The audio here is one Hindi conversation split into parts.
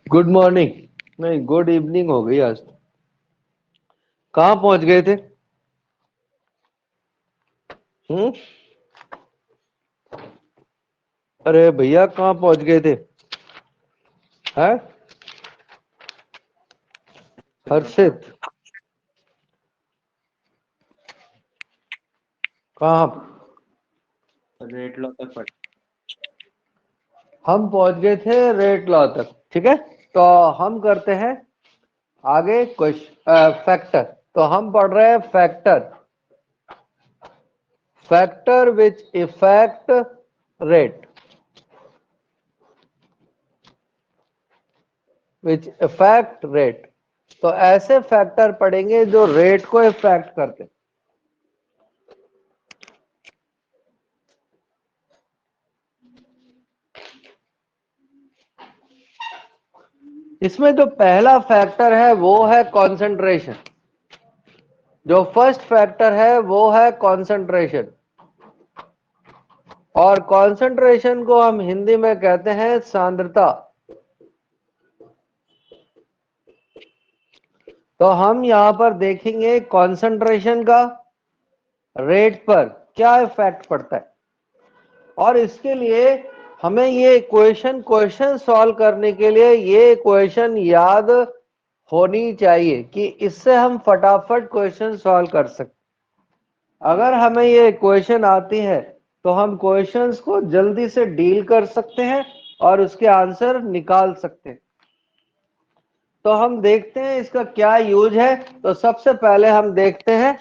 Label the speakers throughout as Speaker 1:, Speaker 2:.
Speaker 1: Good morning. नहीं, गुड इवनिंग हो गई आज तो। कहाँ पहुंच गए थे? हम्म। अरे भैया, कहाँ पहुंच गए थे? हैं? हर्षित? कहाँ?
Speaker 2: रेट लॉ तक पढ़।
Speaker 1: हम पहुंच गए थे रेट लॉ तक। ठीक है, तो हम करते हैं आगे क्वेश्चन फैक्टर। तो हम पढ़ रहे हैं factor. Factor which effect rate, which effect rate. तो ऐसे फैक्टर पढ़ेंगे जो रेट को इफेक्ट करते हैं। इसमें जो पहला फैक्टर है वो है कंसंट्रेशन। जो फर्स्ट फैक्टर है वो है कंसंट्रेशन, और कंसंट्रेशन को हम हिंदी में कहते हैं सांद्रता। तो हम यहां पर देखेंगे कंसंट्रेशन का रेट पर क्या इफेक्ट पड़ता है, और इसके लिए हमें ये क्वेश्चन सॉल्व करने के लिए ये इक्वेशन याद होनी चाहिए कि इससे हम फटाफट क्वेश्चन सॉल्व कर सकते। अगर हमें ये इक्वेशन आती है तो हम क्वेश्चंस को जल्दी से डील कर सकते हैं और उसके आंसर निकाल सकते हैं। तो हम देखते हैं इसका क्या यूज है। तो सबसे पहले हम देखते हैं,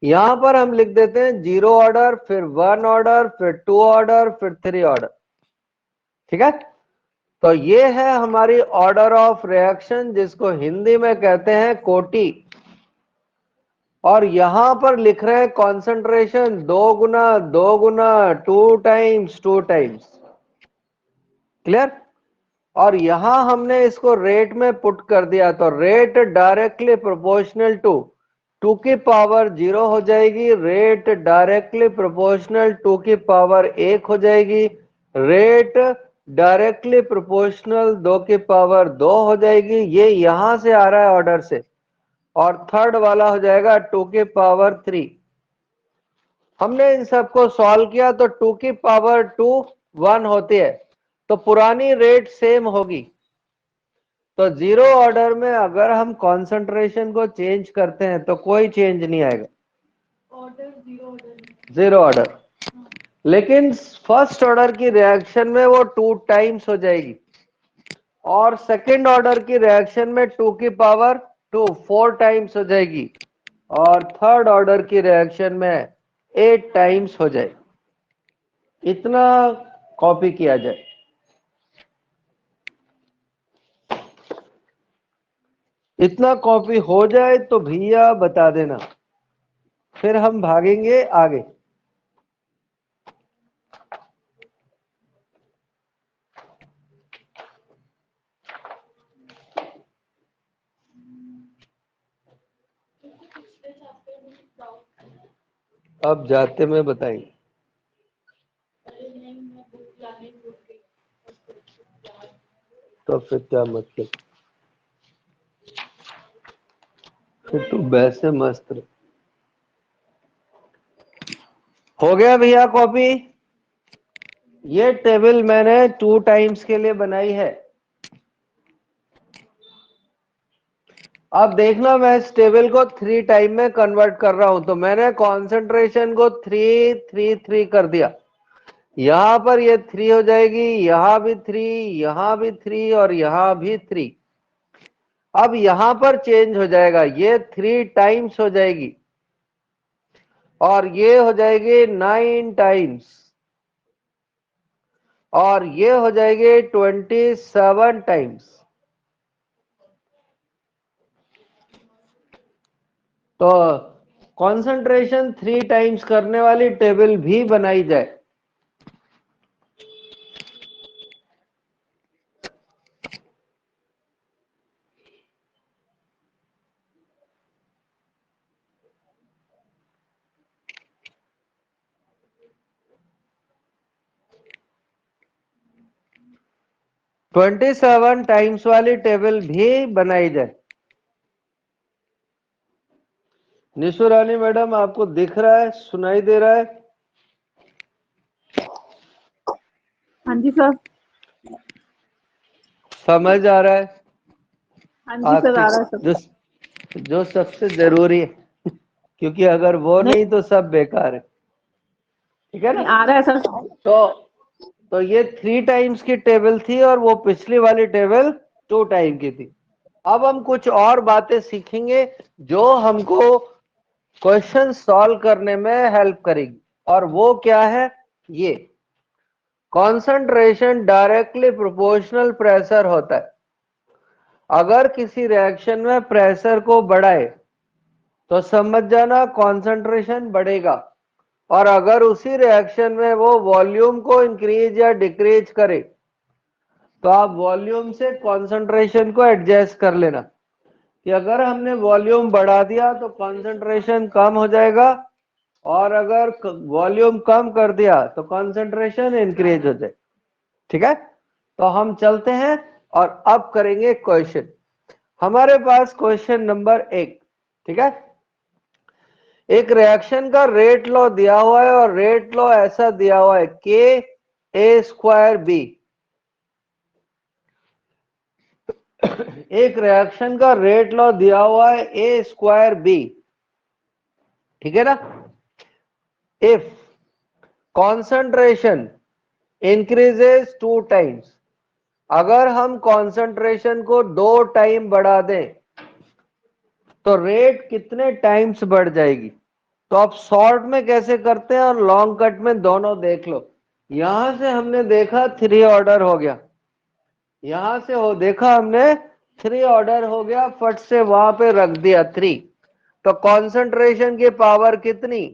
Speaker 1: यहां पर हम लिख देते हैं 0 ऑर्डर, फिर 1 ऑर्डर, फिर 2 ऑर्डर, फिर 3 ऑर्डर। ठीक है, तो ये है हमारी ऑर्डर ऑफ रिएक्शन, जिसको हिंदी में कहते हैं कोटि। और यहां पर लिख रहे हैं कॉन्सेंट्रेशन 2 गुना 2 टाइम्स। क्लियर? और यहां हमने इसको रेट में पुट कर दिया, तो रेट डायरेक्टली प्रोपोर्शनल टू 2 की पावर 0 हो जाएगी, रेट डायरेक्टली प्रोपोर्शनल 2 की पावर 1 हो जाएगी, रेट डायरेक्टली प्रोपोर्शनल 2 की पावर 2 हो जाएगी। ये यहां से आ रहा है ऑर्डर से। और थर्ड वाला हो जाएगा 2 की पावर 3। हमने इन सबको सॉल्व किया तो 2 की पावर 2 1 होती है, तो पुरानी रेट सेम होगी। तो 0 ऑर्डर में अगर हम कंसंट्रेशन को चेंज करते हैं तो कोई चेंज नहीं आएगा, जीरो ऑर्डर। लेकिन फर्स्ट ऑर्डर की रिएक्शन में वो 2 टाइम्स हो जाएगी, और सेकेंड ऑर्डर की रिएक्शन में 2 की पावर 2 4 टाइम्स हो जाएगी, और थर्ड ऑर्डर की रिएक्शन में 8 टाइम्स हो जाएगी। इतना कॉपी किया जाए। इतना कॉपी हो जाए तो भैया बता देना, फिर हम भागेंगे आगे। अब जाते में बताएंगे। तो फिर क्या मतलब, फिर तू वैसे मस्त रहे। हो गया भैया कॉपी। ये टेबल मैंने 2 टाइम्स के लिए बनाई है। अब देखना, मैं इस टेबल को 3 टाइम में कन्वर्ट कर रहा हूं। तो मैंने कॉन्सेंट्रेशन को 3 3 3 कर दिया। यहां पर ये 3 हो जाएगी, यहां भी 3, यहां भी 3, और यहां भी 3। अब यहां पर चेंज हो जाएगा, ये 3 टाइम्स हो जाएगी, और ये हो जाएगी 9 टाइम्स, और ये हो जाएगी 27 टाइम्स। तो कंसंट्रेशन 3 टाइम्स करने वाली टेबल भी बनाई जाए। 27 टाइम्स वाली टेबल भी बनाई जाए। निशु रानी मैडम, आपको दिख रहा है, सुनाई दे रहा है?
Speaker 3: हाँ जी सर।
Speaker 1: समझ आ रहा है?
Speaker 3: हाँ जी सर, आ रहा है
Speaker 1: जो
Speaker 3: सर।
Speaker 1: जो सबसे जरूरी है क्योंकि अगर वो नहीं तो सब बेकार है। ठीक है ना?
Speaker 3: आ रहा है सर।
Speaker 1: तो ये 3 टाइम्स की टेबल थी और वो पिछली वाली टेबल 2 टाइम की थी। अब हम कुछ और बातें सीखेंगे जो हमको क्वेश्चन सॉल्व करने में हेल्प करेगी, और वो क्या है? ये कॉन्सेंट्रेशन डायरेक्टली प्रोपोर्शनल प्रेशर होता है। अगर किसी रिएक्शन में प्रेशर को बढ़ाए तो समझ जाना कॉन्सेंट्रेशन बढ़ेगा, और अगर उसी रिएक्शन में वो वॉल्यूम को इंक्रीज या डिक्रीज करे तो आप वॉल्यूम से कॉन्सेंट्रेशन को एडजस्ट कर लेना कि अगर हमने वॉल्यूम बढ़ा दिया तो कॉन्सेंट्रेशन कम हो जाएगा, और अगर वॉल्यूम कम कर दिया तो कॉन्सेंट्रेशन इंक्रीज हो जाए। ठीक है? तो हम चलते हैं और अब करेंगे क्वेश्चन। हमारे पास क्वेश्चन नंबर 1। ठीक है? एक रिएक्शन का रेट लॉ दिया हुआ है और रेट लॉ ऐसा दिया हुआ है के ए स्क्वायर बी। एक रिएक्शन का रेट लॉ दिया हुआ है ए स्क्वायर बी। ठीक है ना? इफ कॉन्सेंट्रेशन इंक्रीजेस 2 टाइम्स, अगर हम कॉन्सेंट्रेशन को 2 टाइम बढ़ा दें तो रेट कितने टाइम्स बढ़ जाएगी? तो आप शॉर्ट में कैसे करते हैं और लॉन्ग कट में दोनों देख लो। यहां से हमने देखा 3 ऑर्डर हो गया, यहां से हो देखा हमने 3 ऑर्डर हो गया, फट से वहां पे रख दिया 3। तो कॉन्सेंट्रेशन की पावर कितनी?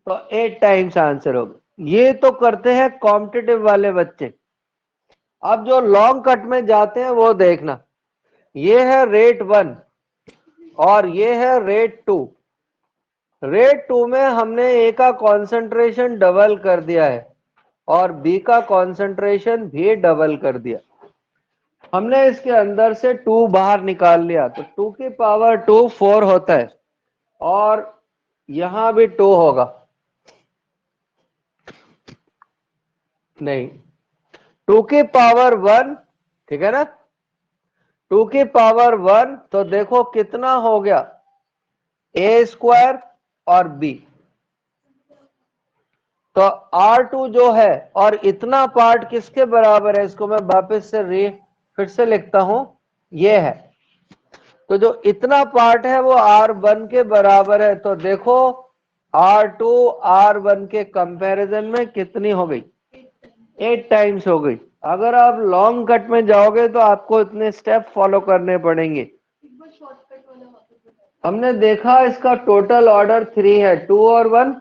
Speaker 1: तो 8 टाइम्स आंसर होगा। ये तो करते हैं कॉम्पिटिटिव वाले बच्चे। अब जो लॉन्ग कट में जाते हैं वो देखना, ये है रेट 1 और ये है रेट 2। रेट 2 में हमने ए का कॉन्सेंट्रेशन डबल कर दिया है और बी का कॉन्सेंट्रेशन भी डबल कर दिया। हमने इसके अंदर से 2 बाहर निकाल लिया तो 2 की पावर 2 4 होता है, और यहां भी 2 होगा। नहीं, 2 की पावर 1। ठीक है ना? 2 की पावर 1 तो देखो कितना हो गया, ए स्क्वायर और बी। तो R2 जो है, और इतना पार्ट किसके बराबर है? इसको मैं वापस से फिर से लिखता हूं, ये है। तो जो इतना पार्ट है वो R1 के बराबर है। तो देखो R2 R1 के कंपैरिजन में कितनी हो गई? 8 टाइम्स हो गई। अगर आप लॉन्ग कट में जाओगे तो आपको इतने स्टेप फॉलो करने पड़ेंगे। हमने देखा इसका टोटल ऑर्डर 3 है, 2 और 1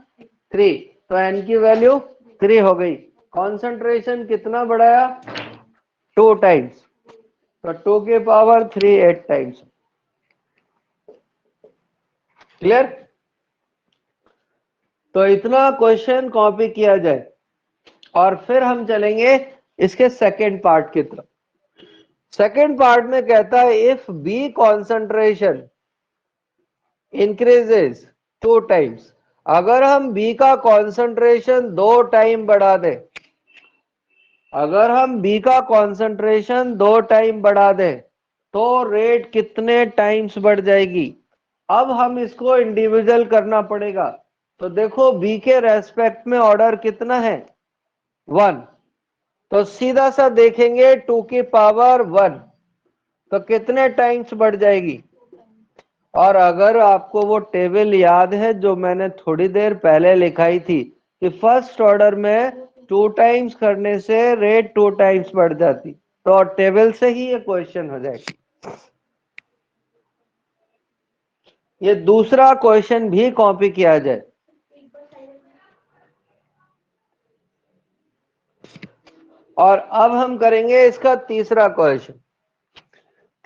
Speaker 1: 3, तो n की वैल्यू 3 हो गई। कॉन्सेंट्रेशन कितना बढ़ाया? 2 टाइम्स, तो 2 की पावर 3 8 टाइम्स। क्लियर? तो इतना क्वेश्चन कॉपी किया जाए और फिर हम चलेंगे इसके सेकेंड पार्ट की तरफ। सेकेंड पार्ट में कहता है if B concentration increases 2 times, अगर हम बी का कॉन्सेंट्रेशन 2 टाइम बढ़ा दें, अगर हम बी का कॉन्सेंट्रेशन 2 टाइम बढ़ा दें तो रेट कितने टाइम्स बढ़ जाएगी? अब हम इसको इंडिविजुअल करना पड़ेगा। तो देखो बी के रेस्पेक्ट में ऑर्डर कितना है? 1। तो सीधा सा देखेंगे 2 की पावर 1 तो कितने टाइम्स बढ़ जाएगी? और अगर आपको वो टेबल याद है जो मैंने थोड़ी देर पहले लिखाई थी कि फर्स्ट ऑर्डर में 2 टाइम्स करने से रेट 2 टाइम्स बढ़ जाती, तो टेबल से ही ये क्वेश्चन हो जाएगा। ये दूसरा क्वेश्चन भी कॉपी किया जाए। और अब हम करेंगे इसका तीसरा क्वेश्चन।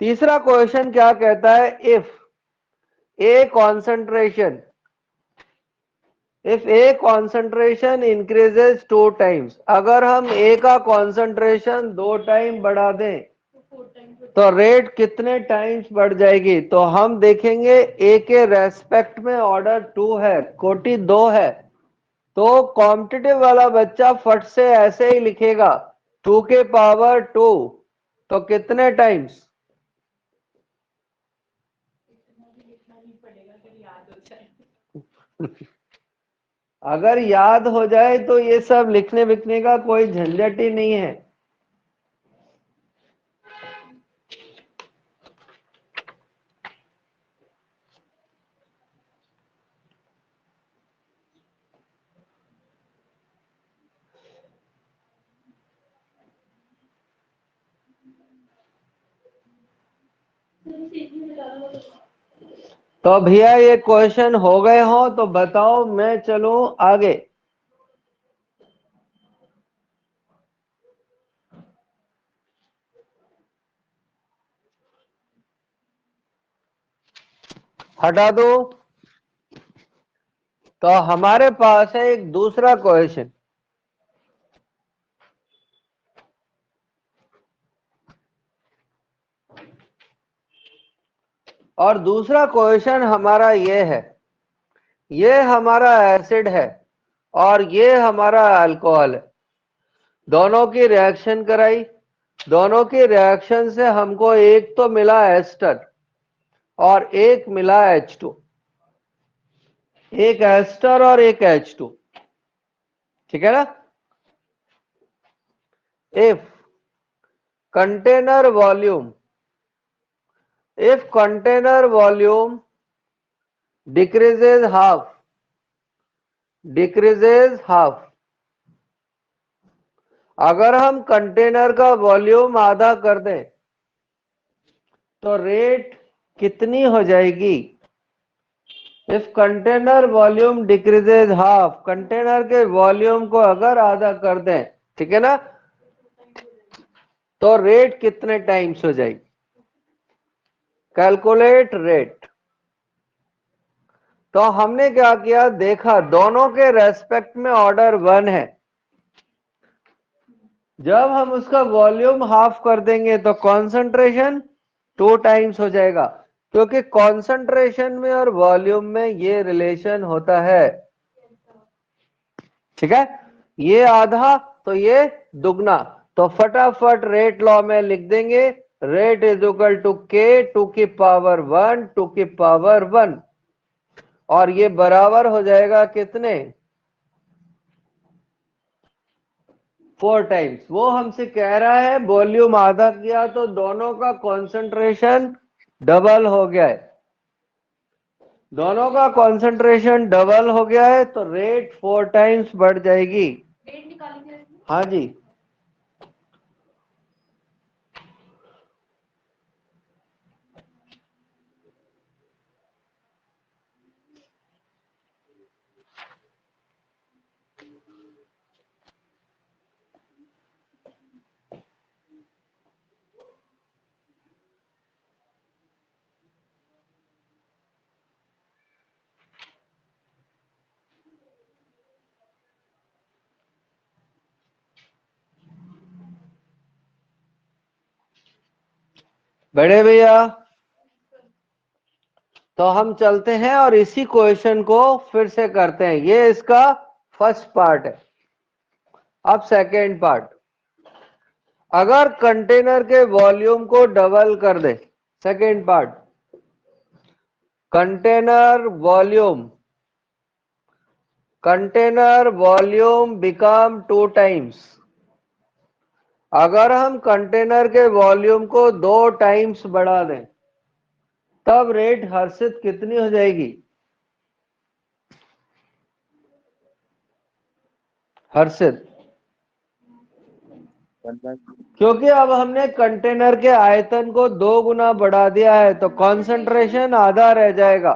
Speaker 1: तीसरा क्वेश्चन क्या कहता है? If a concentration if a concentration increases 2 times, अगर हम ए का कॉन्सेंट्रेशन 2 टाइम बढ़ा दें तो रेट कितने टाइम्स बढ़ जाएगी? तो हम देखेंगे ए के रेस्पेक्ट में ऑर्डर 2 है, कोटि 2 है, तो कॉम्पिटिटिव वाला बच्चा फट से ऐसे ही लिखेगा 2 के पावर 2, तो कितने टाइम्स? अगर याद हो जाए तो ये सब लिखने विखने का कोई झंझट ही नहीं है। तो भैया ये क्वेश्चन हो गए हो तो बताओ, मैं चलूं आगे। हटा दो। तो हमारे पास है एक दूसरा क्वेश्चन, और दूसरा क्वेश्चन हमारा ये है, ये हमारा एसिड है और ये हमारा अल्कोहल है, दोनों की रिएक्शन कराई, दोनों की रिएक्शन से हमको एक तो मिला एस्टर और एक मिला H2, एक एस्टर और एक H2, ठीक है ना। If container volume, if container volume decreases half, decreases half, अगर हम कंटेनर का वॉल्यूम आधा कर दें तो रेट कितनी हो जाएगी? If container volume decreases half, container के वॉल्यूम को अगर आधा कर दें, ठीक है ना, तो रेट कितने टाइम्स हो जाएगी? Calculate rate. तो हमने क्या किया, देखा दोनों के रेस्पेक्ट में ऑर्डर 1 है, जब हम उसका वॉल्यूम हाफ कर देंगे तो कॉन्सेंट्रेशन 2 टाइम्स हो जाएगा, क्योंकि कॉन्सेंट्रेशन में और वॉल्यूम में ये रिलेशन होता है, ठीक है। ये आधा तो ये दुगना, तो फटाफट रेट लॉ में लिख देंगे, रेट इज इक्वल टू के 2 की पावर 1 2 की पावर 1, और ये बराबर हो जाएगा कितने? 4 टाइम्स। वो हमसे कह रहा है वॉल्यूम आधा किया तो दोनों का कॉन्सेंट्रेशन डबल हो गया है, दोनों का कॉन्सेंट्रेशन डबल हो गया है तो रेट 4 टाइम्स बढ़ जाएगी। हाँ जी, बड़े भैया तो हम चलते हैं और इसी क्वेश्चन को फिर से करते हैं। ये इसका फर्स्ट पार्ट है। अब सेकेंड पार्ट, अगर कंटेनर के वॉल्यूम को डबल कर दे, second part, container volume become 2 times, अगर हम कंटेनर के वॉल्यूम को 2 टाइम्स बढ़ा दें तब रेट हर्षित कितनी हो जाएगी? हर्षित, क्योंकि अब हमने कंटेनर के आयतन को 2 गुना बढ़ा दिया है तो कॉन्सेंट्रेशन आधा रह जाएगा,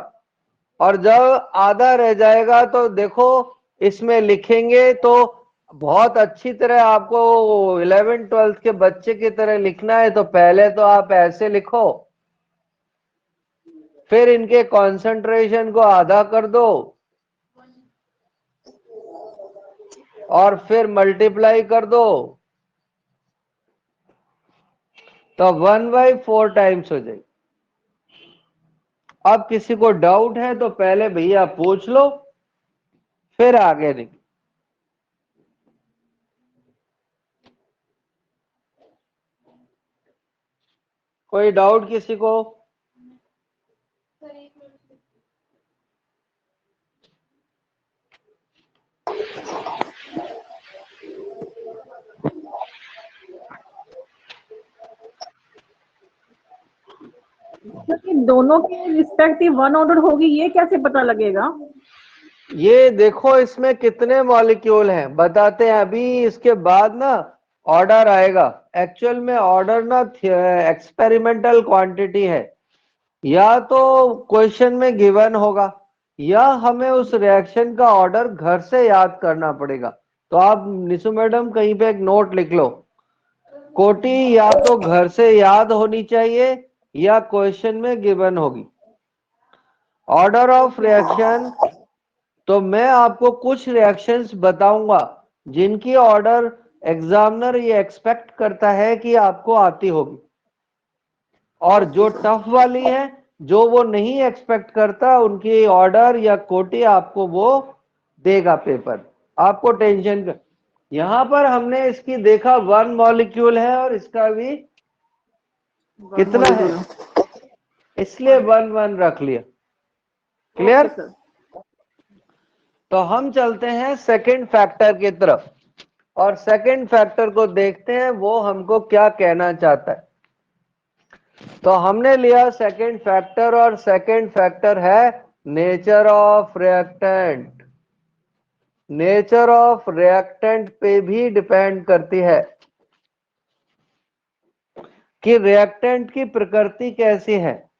Speaker 1: और जब आधा रह जाएगा तो देखो इसमें लिखेंगे तो बहुत अच्छी तरह आपको 11th-12th के बच्चे की तरह लिखना है। तो पहले तो आप ऐसे लिखो, फिर इनके कॉन्सेंट्रेशन को आधा कर दो, और फिर मल्टीप्लाई कर दो तो 1/4 टाइम्स हो जाएगी। अब किसी को डाउट है तो पहले भैया पूछ लो, फिर आगे निकलो। कोई डाउट किसी को?
Speaker 3: क्योंकि दोनों की रिस्पेक्टिव वन ऑर्डर होगी, ये कैसे पता लगेगा?
Speaker 1: ये देखो इसमें कितने मॉलिक्यूल हैं बताते हैं अभी, इसके बाद ना ऑर्डर आएगा। एक्चुअल में ऑर्डर ना एक्सपेरिमेंटल क्वांटिटी है, या तो क्वेश्चन में गिवन होगा या हमें उस रिएक्शन का ऑर्डर घर से याद करना पड़ेगा। तो आप निशु मैडम कहीं पे एक नोट लिख लो, कोटि या तो घर से याद होनी चाहिए या क्वेश्चन में गिवन होगी। ऑर्डर ऑफ रिएक्शन, तो मैं आपको कुछ रिएक्शंस बताऊंगा जिनकी ऑर्डर एग्जामिनर ये एक्सपेक्ट करता है कि आपको आती होगी, और जो टफ वाली है जो वो नहीं एक्सपेक्ट करता उनकी ऑर्डर या कोटि आपको वो देगा पेपर, आपको टेंशन कर। यहां पर हमने इसकी देखा 1 मॉलिक्यूल है और इसका भी कितना है, इसलिए 1 रख लिया। क्लियर? तो हम चलते हैं सेकंड फैक्टर की तरफ, और सेकंड फैक्टर को देखते हैं वो हमको क्या कहना चाहता है। तो हमने लिया सेकंड फैक्टर, और सेकंड फैक्टर है nature of reactant. Nature of reactant पे भी डिपेंड करती है कि रिएक्टेंट की प्रकृति कैसी है।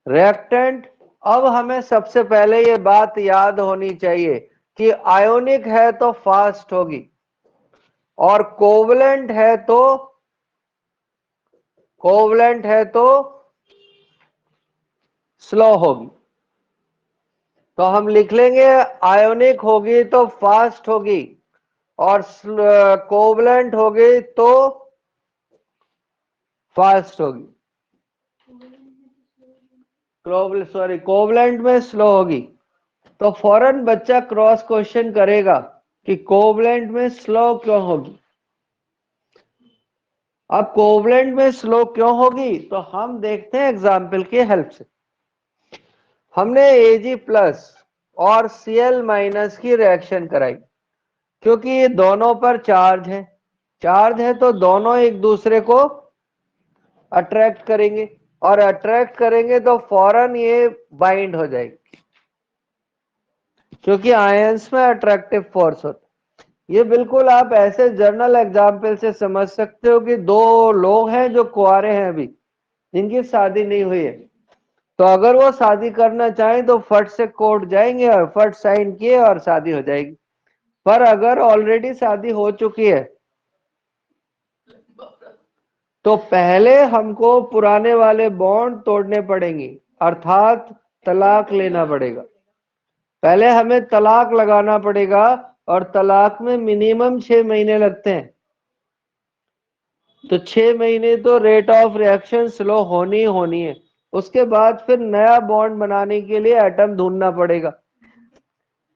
Speaker 1: रिएक्टेंट, अब हमें सबसे पहले ये बात याद होनी चाहिए कि आयोनिक है तो फास्ट होगी, और कोवलेंट है तो स्लो होगी। तो हम लिख लेंगे आयोनिक होगी तो फास्ट होगी, और कोवलेंट होगी तो फास्ट होगी, कोवलेंट में स्लो होगी। तो फौरन बच्चा क्रॉस क्वेश्चन करेगा कि कोवलेंट में स्लो क्यों होगी। अब कोवलेंट में स्लो क्यों होगी तो हम देखते हैं एग्जाम्पल की हेल्प से। हमने Ag+ और Cl- की रिएक्शन कराई, क्योंकि ये दोनों पर चार्ज है तो दोनों एक दूसरे को अट्रैक्ट करेंगे, और अट्रैक्ट करेंगे तो फौरन ये बाइंड हो जाएगी, क्योंकि आयंस में अट्रैक्टिव फोर्स होता है। ये बिल्कुल आप ऐसे जर्नल एग्जाम्पल से समझ सकते हो कि दो लोग हैं जो कुंवारे हैं अभी, जिनकी शादी नहीं हुई है, तो अगर वो शादी करना चाहें तो फट से कोर्ट जाएंगे और फट साइन किए और शादी हो जाएगी। पर अगर ऑलरेडी शादी हो चुकी है तो पहले हमको पुराने वाले बॉन्ड तोड़ने पड़ेंगे, अर्थात तलाक लेना पड़ेगा। पहले हमें तलाक लगाना पड़ेगा, और तलाक में मिनिमम 6 महीने लगते हैं। तो 6 महीने तो रेट ऑफ रिएक्शन स्लो होनी है। उसके बाद फिर नया बॉन्ड बनाने के लिए एटम ढूंढना पड़ेगा,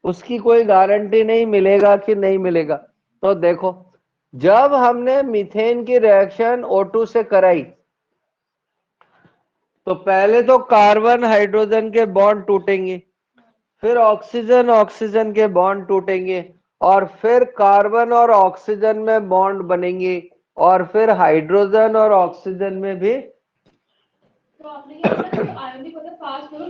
Speaker 1: उसकी कोई गारंटी नहीं मिलेगा कि नहीं मिलेगा। तो देखो, जब हमने मीथेन की रिएक्शन O2 से कराई तो पहले तो कार्बन हाइड्रोजन के बॉन्ड टूटेंगे, फिर ऑक्सीजन ऑक्सीजन के बॉन्ड टूटेंगे, और फिर कार्बन और ऑक्सीजन में बॉन्ड बनेंगे, और फिर हाइड्रोजन और ऑक्सीजन में भी। तो आपने क्या बोला आयोनिक मतलब फास्ट करो,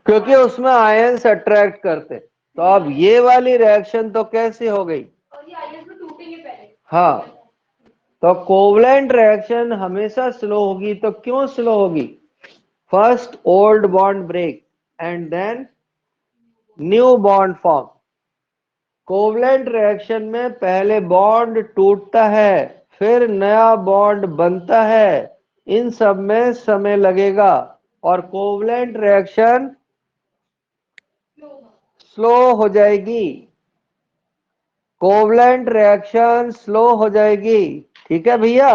Speaker 1: क्योंकि उसमें आयंस अट्रैक्ट करते। तो अब ये वाली रिएक्शन तो कैसी हो गई, और ये आयंस में टूटेंगे पहले। हाँ, तो कोवलेंट रिएक्शन हमेशा स्लो होगी। तो क्यों स्लो होगी? First old bond break and then new bond form. Covalent reaction में पहले बॉन्ड टूटता है, फिर नया बॉन्ड बनता है, इन सब में समय लगेगा, और कोवलेंट रिएक्शन स्लो हो जाएगी। कोवलेंट रिएक्शन स्लो हो जाएगी। ठीक है भैया?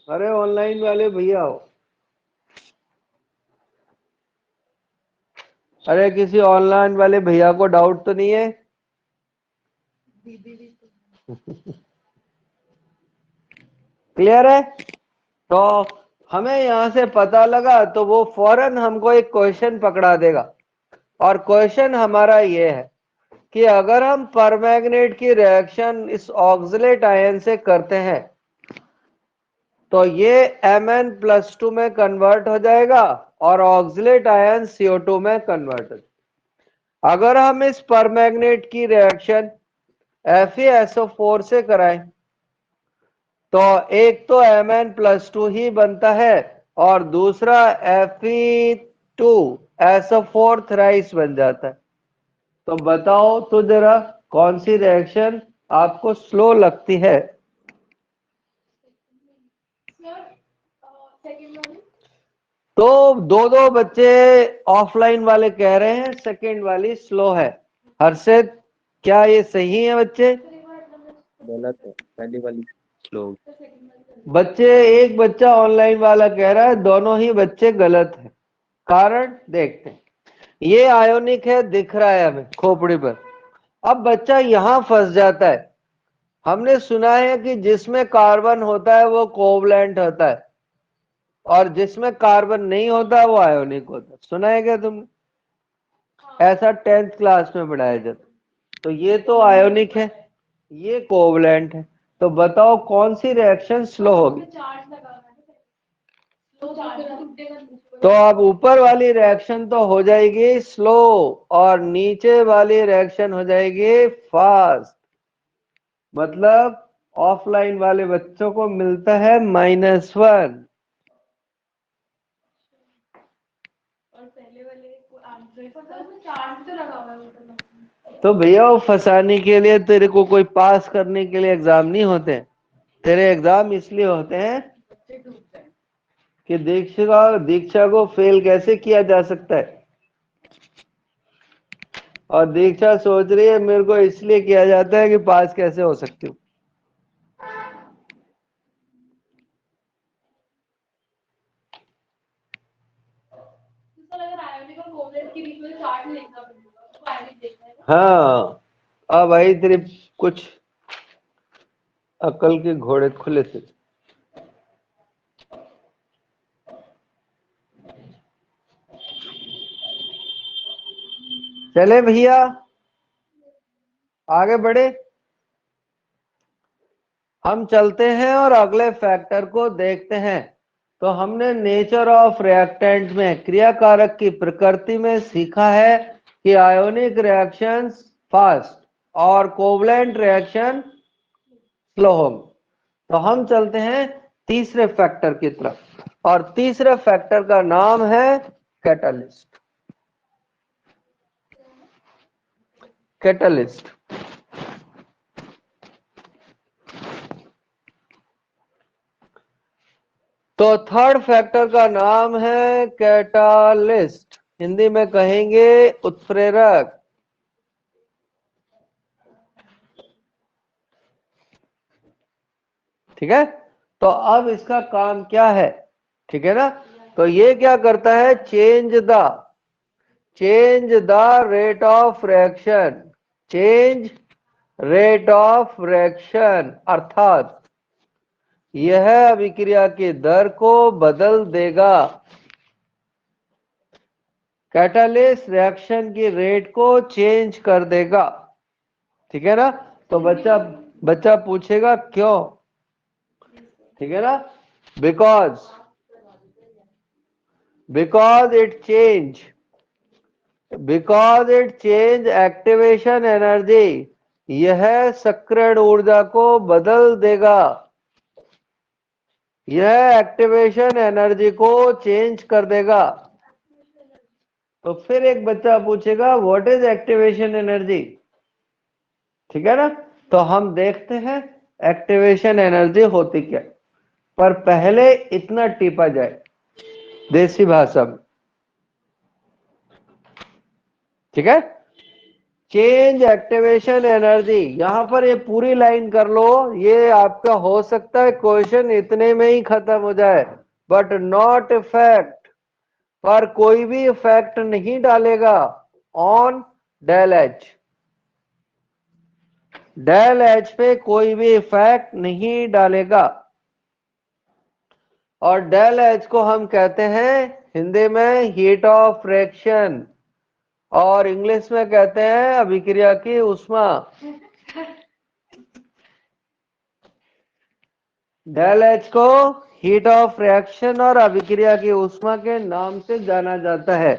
Speaker 1: अरे ऑनलाइन वाले भैया हो, अरे किसी ऑनलाइन वाले भैया को डाउट तो नहीं है? क्लियर है? तो हमें यहां से पता लगा तो वो फौरन हमको एक क्वेश्चन पकड़ा देगा, और क्वेश्चन हमारा ये है कि अगर हम परमैंगनेट की रिएक्शन इस ऑक्सलेट आयन से करते हैं तो ये Mn+2 में कन्वर्ट हो जाएगा और ऑक्सलेट आयन CO2 में कन्वर्ट हो जाएगा। अगर हम इस परमैंगनेट की रिएक्शन FeSO4 से कराएं तो एक तो Mn+2 ही बनता है और दूसरा Fe2SO4 थ्राइस बन जाता है। तो बताओ तो जरा कौन सी रिएक्शन आपको स्लो लगती है? तो दो दो बच्चे ऑफलाइन वाले कह रहे हैं सेकंड वाली स्लो है। हर्षित, क्या ये सही है बच्चे?
Speaker 2: गलत है, पहली वाली स्लो।
Speaker 1: बच्चे, एक बच्चा ऑनलाइन वाला कह रहा है दोनों ही बच्चे गलत है। कारण देखते हैं। ये आयोनिक है, दिख रहा है हमें खोपड़ी पर। अब बच्चा यहां फंस जाता है। हमने सुना है कि जिसमें कार्बन होता है वो कोवलेंट होता है और जिसमें कार्बन नहीं होता वो आयोनिक होता है। सुना है क्या तुमने? ऐसा 10th क्लास में पढ़ाया जाता। तो ये तो आयोनिक है, ये कोवलेंट है। तो बताओ कौन सी रिएक्शन स्लो होगी? तो अब ऊपर वाली रिएक्शन तो हो जाएगी स्लो और नीचे वाली रिएक्शन हो जाएगी फास्ट। मतलब ऑफलाइन वाले बच्चों को मिलता है -1। तो भैया वो फंसाने के लिए, तेरे को कोई पास करने के लिए एग्जाम नहीं होते। तेरे एग्जाम इसलिए होते हैं कि दीक्षा को फेल कैसे किया जा सकता है। और दीक्षा सोच रही है मेरे को इसलिए किया जाता है कि पास कैसे हो सकती हूँ। हाँ, अब भाई तेरे कुछ अकल के घोड़े खुले थे। चले भैया आगे बढ़े। हम चलते हैं और अगले फैक्टर को देखते हैं। तो हमने नेचर ऑफ रिएक्टेंट में, क्रियाकारक की प्रकृति में सीखा है कि आयोनिक रिएक्शंस फास्ट और कोवलेंट रिएक्शन स्लो होंगे। तो हम चलते हैं तीसरे फैक्टर की तरफ, और तीसरे फैक्टर का नाम है कैटलिस्ट। कैटलिस्ट तो थर्ड फैक्टर का नाम है कैटालिस्ट, हिंदी में कहेंगे उत्प्रेरक। ठीक है? तो अब इसका काम क्या है? ठीक है ना? तो ये क्या करता है? Change the rate of reaction, change rate of reaction, अर्थात यह अभिक्रिया की दर को बदल देगा। कैटालिस्ट रिएक्शन की रेट को चेंज कर देगा। ठीक है ना? तो बच्चा पूछेगा क्यों? ठीक है ना? Because it change activation energy, यह सक्रियण ऊर्जा को बदल देगा। यह एक्टिवेशन एनर्जी को चेंज कर देगा। तो फिर एक बच्चा पूछेगा व्हाट इज एक्टिवेशन एनर्जी? ठीक है ना? तो हम देखते हैं एक्टिवेशन एनर्जी होती क्या, पर पहले इतना टीपा जाए देसी भाषा में। ठीक है? चेंज एक्टिवेशन एनर्जी, यहां पर ये पूरी लाइन कर लो। ये आपका हो सकता है क्वेश्चन इतने में ही खत्म हो जाए, बट नॉट इफेक्ट, पर कोई भी इफेक्ट नहीं डालेगा on del H. Del H पे कोई भी इफेक्ट नहीं डालेगा। और डेल एच को हम कहते हैं हिंदी में हीट ऑफ रिएक्शन, और इंग्लिश में कहते हैं अभिक्रिया की ऊष्मा। डेल एच को हीट ऑफ रिएक्शन और अभिक्रिया की ऊष्मा के नाम से जाना जाता है।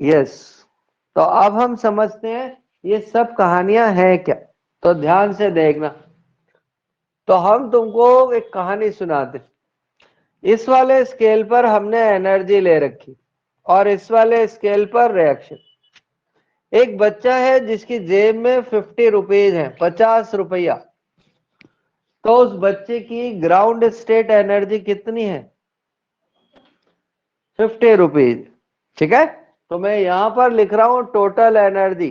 Speaker 1: यस, तो अब हम समझते हैं ये सब कहानियां हैं क्या। तो ध्यान से देखना। तो हम तुमको एक कहानी सुनाते। इस वाले स्केल पर हमने एनर्जी ले रखी और इस वाले स्केल पर रिएक्शन। एक बच्चा है जिसकी जेब में 50 रुपीज है, 50 रुपया। तो उस बच्चे की ग्राउंड स्टेट एनर्जी कितनी है? 50 रुपीज। ठीक है, तो मैं यहां पर लिख रहा हूं टोटल एनर्जी।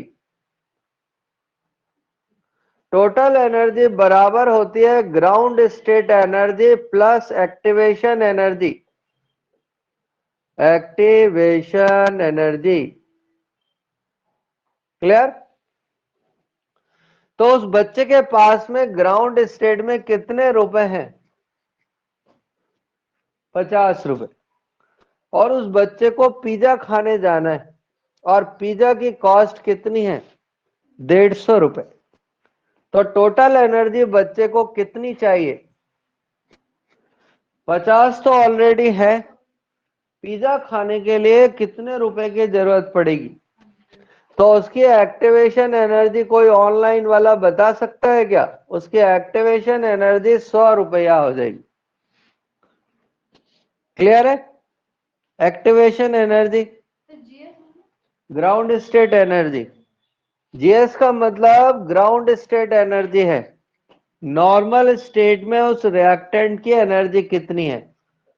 Speaker 1: टोटल एनर्जी बराबर होती है ground state energy plus activation energy. Activation energy, clear? तो उस बच्चे के पास में ग्राउंड स्टेट में कितने रुपए हैं? 50 रुपए। और उस बच्चे को पिज्जा खाने जाना है और पिज्जा की कॉस्ट कितनी है? 150 रुपए। तो टोटल एनर्जी बच्चे को कितनी चाहिए? 50 तो ऑलरेडी है। पिज्जा खाने के लिए कितने रुपए की जरूरत पड़ेगी? तो उसकी एक्टिवेशन एनर्जी कोई ऑनलाइन वाला बता सकता है क्या? उसकी एक्टिवेशन एनर्जी 100 रुपया हो जाएगी। क्लियर है? Activation energy, ground state energy. GS का मतलब ग्राउंड स्टेट एनर्जी है। नॉर्मल स्टेट में उस रिएक्टेंट की एनर्जी कितनी है,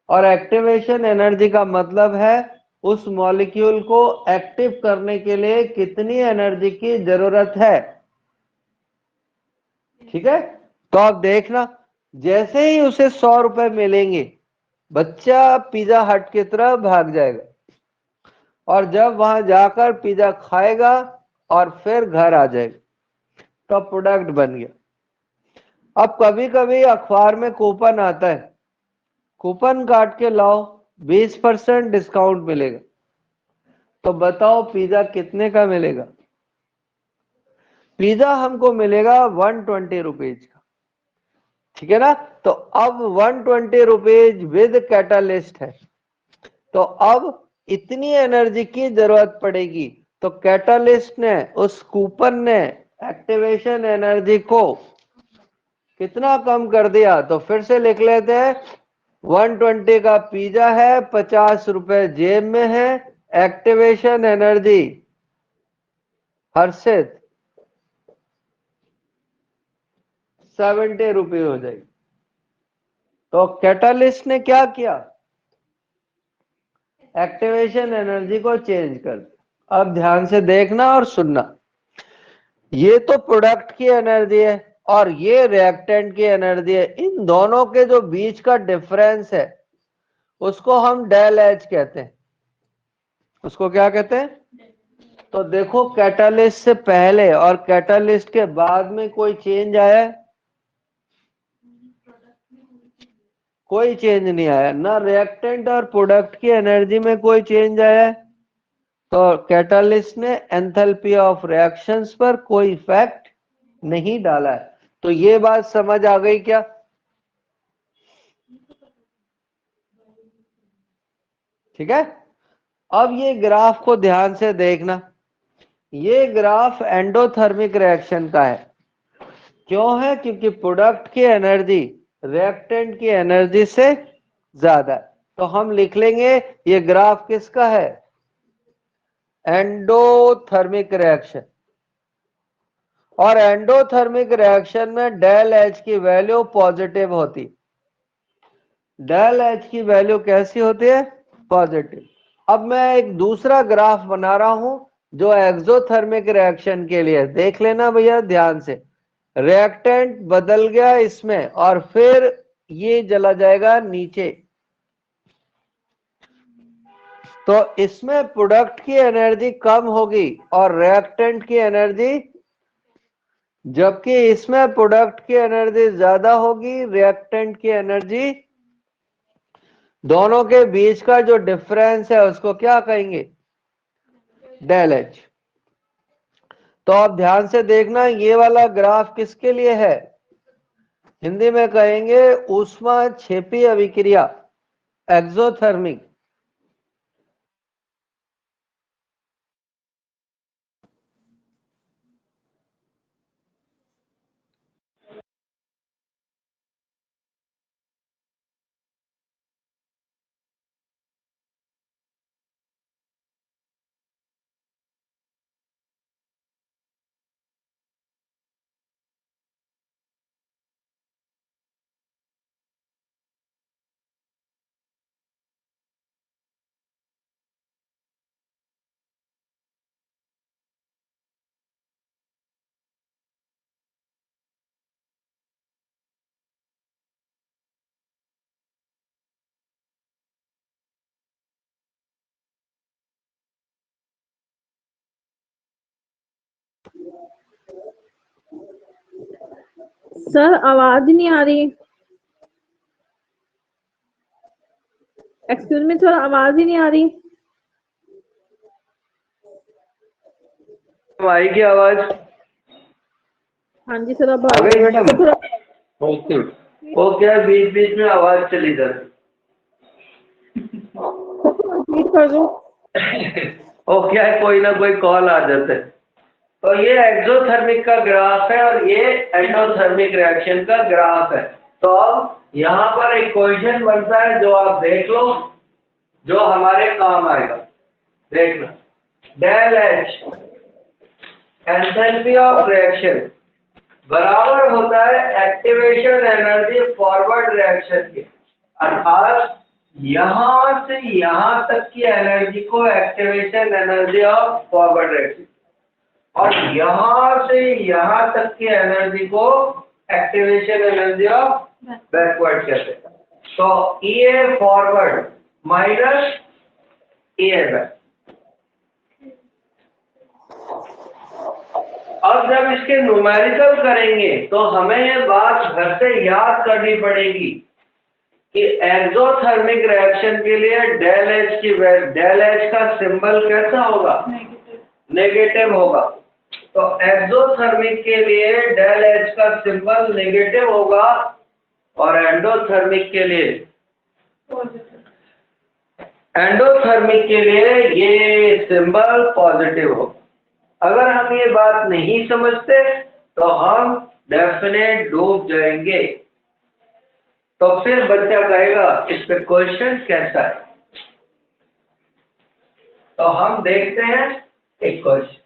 Speaker 1: और एक्टिवेशन एनर्जी का मतलब है उस मॉलिक्यूल को एक्टिव करने के लिए कितनी एनर्जी की जरूरत है। ठीक है, तो आप देखना, जैसे ही उसे 100 रुपए मिलेंगे बच्चा पिज्जा हट की तरफ भाग जाएगा, और जब वहां जाकर पिज्जा खाएगा और फिर घर आ जाएगा, तो प्रोडक्ट बन गया। अब कभी कभी अखबार में कूपन आता है, कूपन काट के लाओ, 20% डिस्काउंट मिलेगा। तो बताओ पिज्जा कितने का मिलेगा? पिज्जा हमको मिलेगा 120 रुपीज का। ठीक है ना? तो अब 120 रुपीज विद कैटालिस्ट है, तो अब इतनी एनर्जी की जरूरत पड़ेगी। तो कैटालिस्ट ने, उस कूपन ने एक्टिवेशन एनर्जी को कितना कम कर दिया? तो फिर से लिख लेते हैं, 120 का पिज्जा है, 50 रुपए जेब में है, एक्टिवेशन एनर्जी हर्षित 70 रुपये हो जाएगी। तो कैटालिस्ट ने क्या किया? एक्टिवेशन एनर्जी को चेंज कर दिया। अब ध्यान से देखना और सुनना, ये तो प्रोडक्ट की एनर्जी है और ये रिएक्टेंट की एनर्जी है। इन दोनों के जो बीच का डिफरेंस है उसको हम डेल एच कहते हैं। उसको क्या कहते हैं? तो देखो, कैटालिस्ट से पहले और कैटालिस्ट के बाद में कोई चेंज आया है? कोई चेंज नहीं आया ना। रिएक्टेंट और प्रोडक्ट की एनर्जी में कोई चेंज आया है? तो कैटालिस्ट ने एंथैल्पी ऑफ रिएक्शंस पर कोई इफेक्ट नहीं डाला है। तो ये बात समझ आ गई क्या? ठीक है, अब ये ग्राफ को ध्यान से देखना। ये ग्राफ एंडोथर्मिक रिएक्शन का है। क्यों है? क्योंकि प्रोडक्ट की एनर्जी रिएक्टेंट की एनर्जी से ज्यादा है। तो हम लिख लेंगे ये ग्राफ किसका है? Endothermic reaction. और एंडोथर्मिक रिएक्शन में डेल एच की वैल्यू पॉजिटिव होती। डेल एच की वैल्यू कैसी होती है? पॉजिटिव। अब मैं एक दूसरा ग्राफ बना रहा हूं जो एक्सोथर्मिक रिएक्शन के लिए, देख लेना भैया ध्यान से, रिएक्टेंट बदल गया इसमें और फिर ये चला जाएगा नीचे, तो इसमें प्रोडक्ट की एनर्जी कम होगी और रिएक्टेंट की एनर्जी, जबकि इसमें प्रोडक्ट की एनर्जी ज्यादा होगी, रिएक्टेंट की एनर्जी, दोनों के बीच का जो डिफरेंस है उसको क्या कहेंगे, डेल एच। तो आप ध्यान से देखना, ये वाला ग्राफ किसके लिए है, हिंदी में कहेंगे ऊष्मा क्षेपी अभिक्रिया, एक्सोथर्मिक।
Speaker 3: सर आवाज नहीं आ रही, एक्सक्यूज मी सर, आवाज ही नहीं आ रही।
Speaker 1: आएगी आवाज?
Speaker 3: हाँ जी सर, अब
Speaker 1: आ गई मैडम?
Speaker 3: थोड़ा
Speaker 1: ओके, वो क्या बीच बीच में आवाज चली जाती।
Speaker 3: रिपीट कर दो।
Speaker 1: ओ क्या है, कोई ना कोई कॉल आ जाता है। तो ये एक्सोथर्मिक का ग्राफ है और ये एंडोथर्मिक रिएक्शन का ग्राफ है। तो यहाँ पर एक क्वेश्चन बनता है जो आप देख लो, जो हमारे काम आएगा, देखना, del H enthalpy of reaction बराबर होता है एक्टिवेशन एनर्जी फॉरवर्ड रिएक्शन के, अर्थात यहां से यहां तक की एनर्जी को activation energy of forward reaction, और यहां से यहां तक की एनर्जी को एक्टिवेशन एनर्जी ऑफ बैकवर्ड कहते हैं। तो ई फॉरवर्ड माइनस ई बैक। अब जब इसके न्यूमेरिकल करेंगे तो हमें ये बात घर से याद करनी पड़ेगी कि एक्सोथर्मिक रिएक्शन के लिए डेल एच का सिंबल कैसा होगा, नेगेटिव होगा। तो एक्सोथर्मिक के लिए डेल एच का सिंबल नेगेटिव होगा और एंडोथर्मिक के लिए ये सिंबल पॉजिटिव होगा। अगर हम ये बात नहीं समझते तो हम डेफिनेट डूब जाएंगे। तो फिर बच्चा कहेगा इस पे क्वेश्चन कैसा है। तो हम देखते हैं एक क्वेश्चन।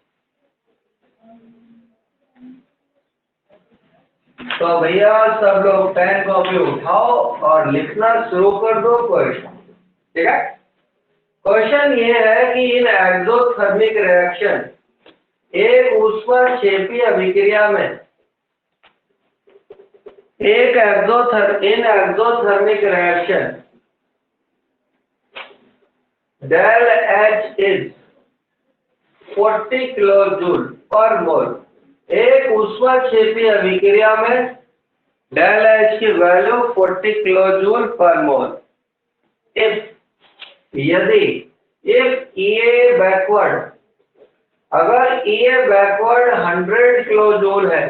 Speaker 1: तो भैया सब लोग पेन कॉपी उठाओ और लिखना शुरू कर दो क्वेश्चन, ठीक है। क्वेश्चन ये है कि इन एक्सोथर्मिक रिएक्शन, एक ऊष्माक्षेपी अभिक्रिया में in exothermic reaction del H is 40 kilojoule per mole. एक ऊष्माक्षेपी अभिक्रिया में डेल एच की वैल्यू 40 किलोजूल पर मोल। यदि EA बैकवर्ड, अगर EA बैकवर्ड 100 किलोजूल है,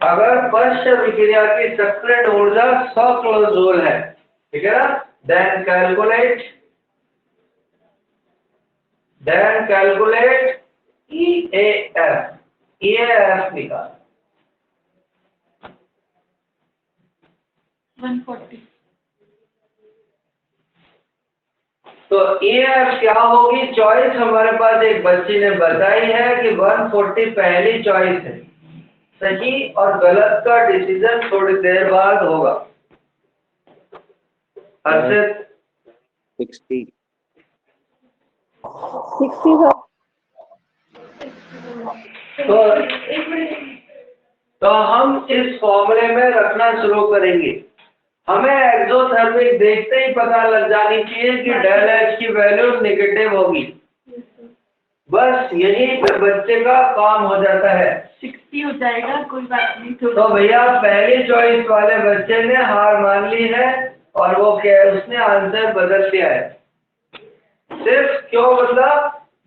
Speaker 1: अगर पश्च अभिक्रिया की सक्रिय ऊर्जा 100 किलोजूल है, ठीक है ना, देन कैलकुलेट EAF निकाल
Speaker 4: 140।
Speaker 1: तो EAF क्या होगी? चॉइस हमारे पास एक बच्ची ने बताई है कि 140 पहली चॉइस है। सही और गलत का डिसीजन थोड़ी देर बाद होगा। हर्षित
Speaker 2: 60
Speaker 3: 60 सर।
Speaker 1: तो हम इस फॉर्मूले में रखना शुरू करेंगे। हमें एक्सोथर्मिक देखते ही पता लग जानी चाहिए कि डेल एच की वैल्यू नेगेटिव होगी। बस यही बच्चे का काम हो जाता है।
Speaker 3: 60 हो जाएगा, कोई बात नहीं।
Speaker 1: तो भैया पहली चॉइस वाले बच्चे ने हार मान ली है और वो क्या है, उसने आंसर बदल दिया है। सिर्फ क्यों बदला?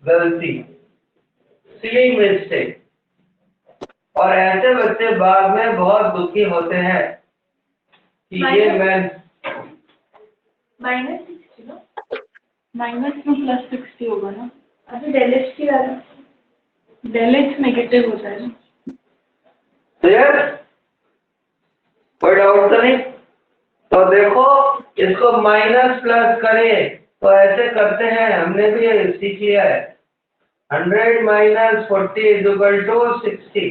Speaker 1: गलती, सिली मिस्टेक। और ऐसे बच्चे बाद में बहुत दुखी होते हैं कि ये मैं
Speaker 3: -60 माइनस में +60 होगा ना। अभी डेल एच की वैल्यू, डेल एच नेगेटिव हो जाएगा।
Speaker 1: क्लियर? कोई डाउट तो नहीं? तो देखो इसको माइनस प्लस करें तो ऐसे करते हैं, हमने भी ये सीख लिया है। 100 - 40 = 60।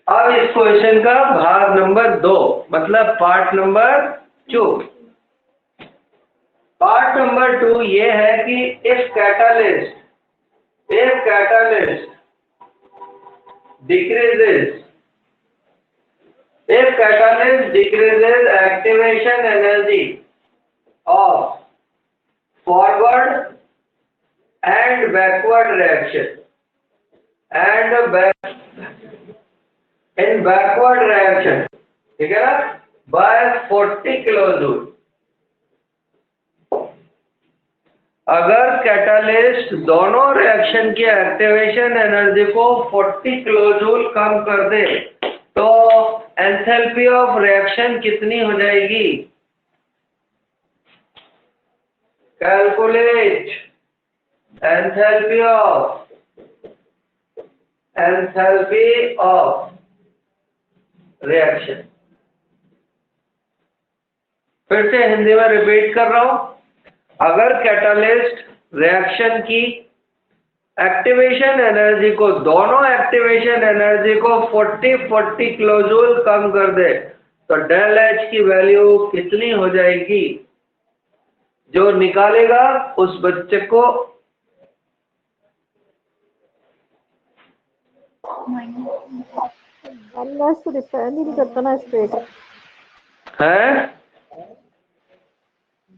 Speaker 1: अब इस क्वेश्चन का भाग नंबर 2 मतलब पार्ट नंबर 2। पार्ट नंबर 2 ये है कि if catalyst decreases activation energy of forward and backward reaction in backward reaction, ठीक है ना, by 40 किलोजूल। अगर कैटालिस्ट दोनों रिएक्शन की एक्टिवेशन एनर्जी को 40 किलोजूल कम कर दे तो एंथैल्पी ऑफ रिएक्शन कितनी हो जाएगी? Calculate enthalpy of reaction. फिर से हिंदी में रिपीट कर रहा हूं। अगर कैटालिस्ट रिएक्शन की एक्टिवेशन एनर्जी को, दोनों एक्टिवेशन एनर्जी को 40 किलोजूल कम कर दे तो डेल एच की वैल्यू कितनी हो जाएगी? जो निकालेगा उस बच्चे को
Speaker 3: तो डिपेंड ही नहीं करता ना इस पे
Speaker 1: है,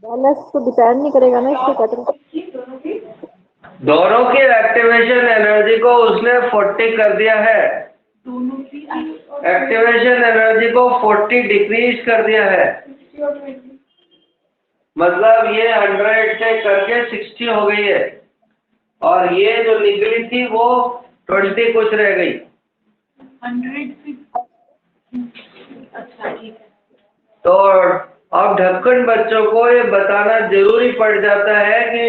Speaker 3: बैलेंस तो डिपेंड नहीं करेगा ना इस पे।
Speaker 1: दोनों की एक्टिवेशन एनर्जी को उसने 40 कर दिया है,
Speaker 3: दोनों की
Speaker 1: एक्टिवेशन एनर्जी को 40 डिक्रीज कर दिया है, मतलब ये 100 से करके 60 हो गई है और ये जो निकली थी वो 20 कुछ रह गई।
Speaker 3: 100 से अच्छा ठीक है।
Speaker 1: तो अब ढक्कन बच्चों को ये बताना जरूरी पड़ जाता है कि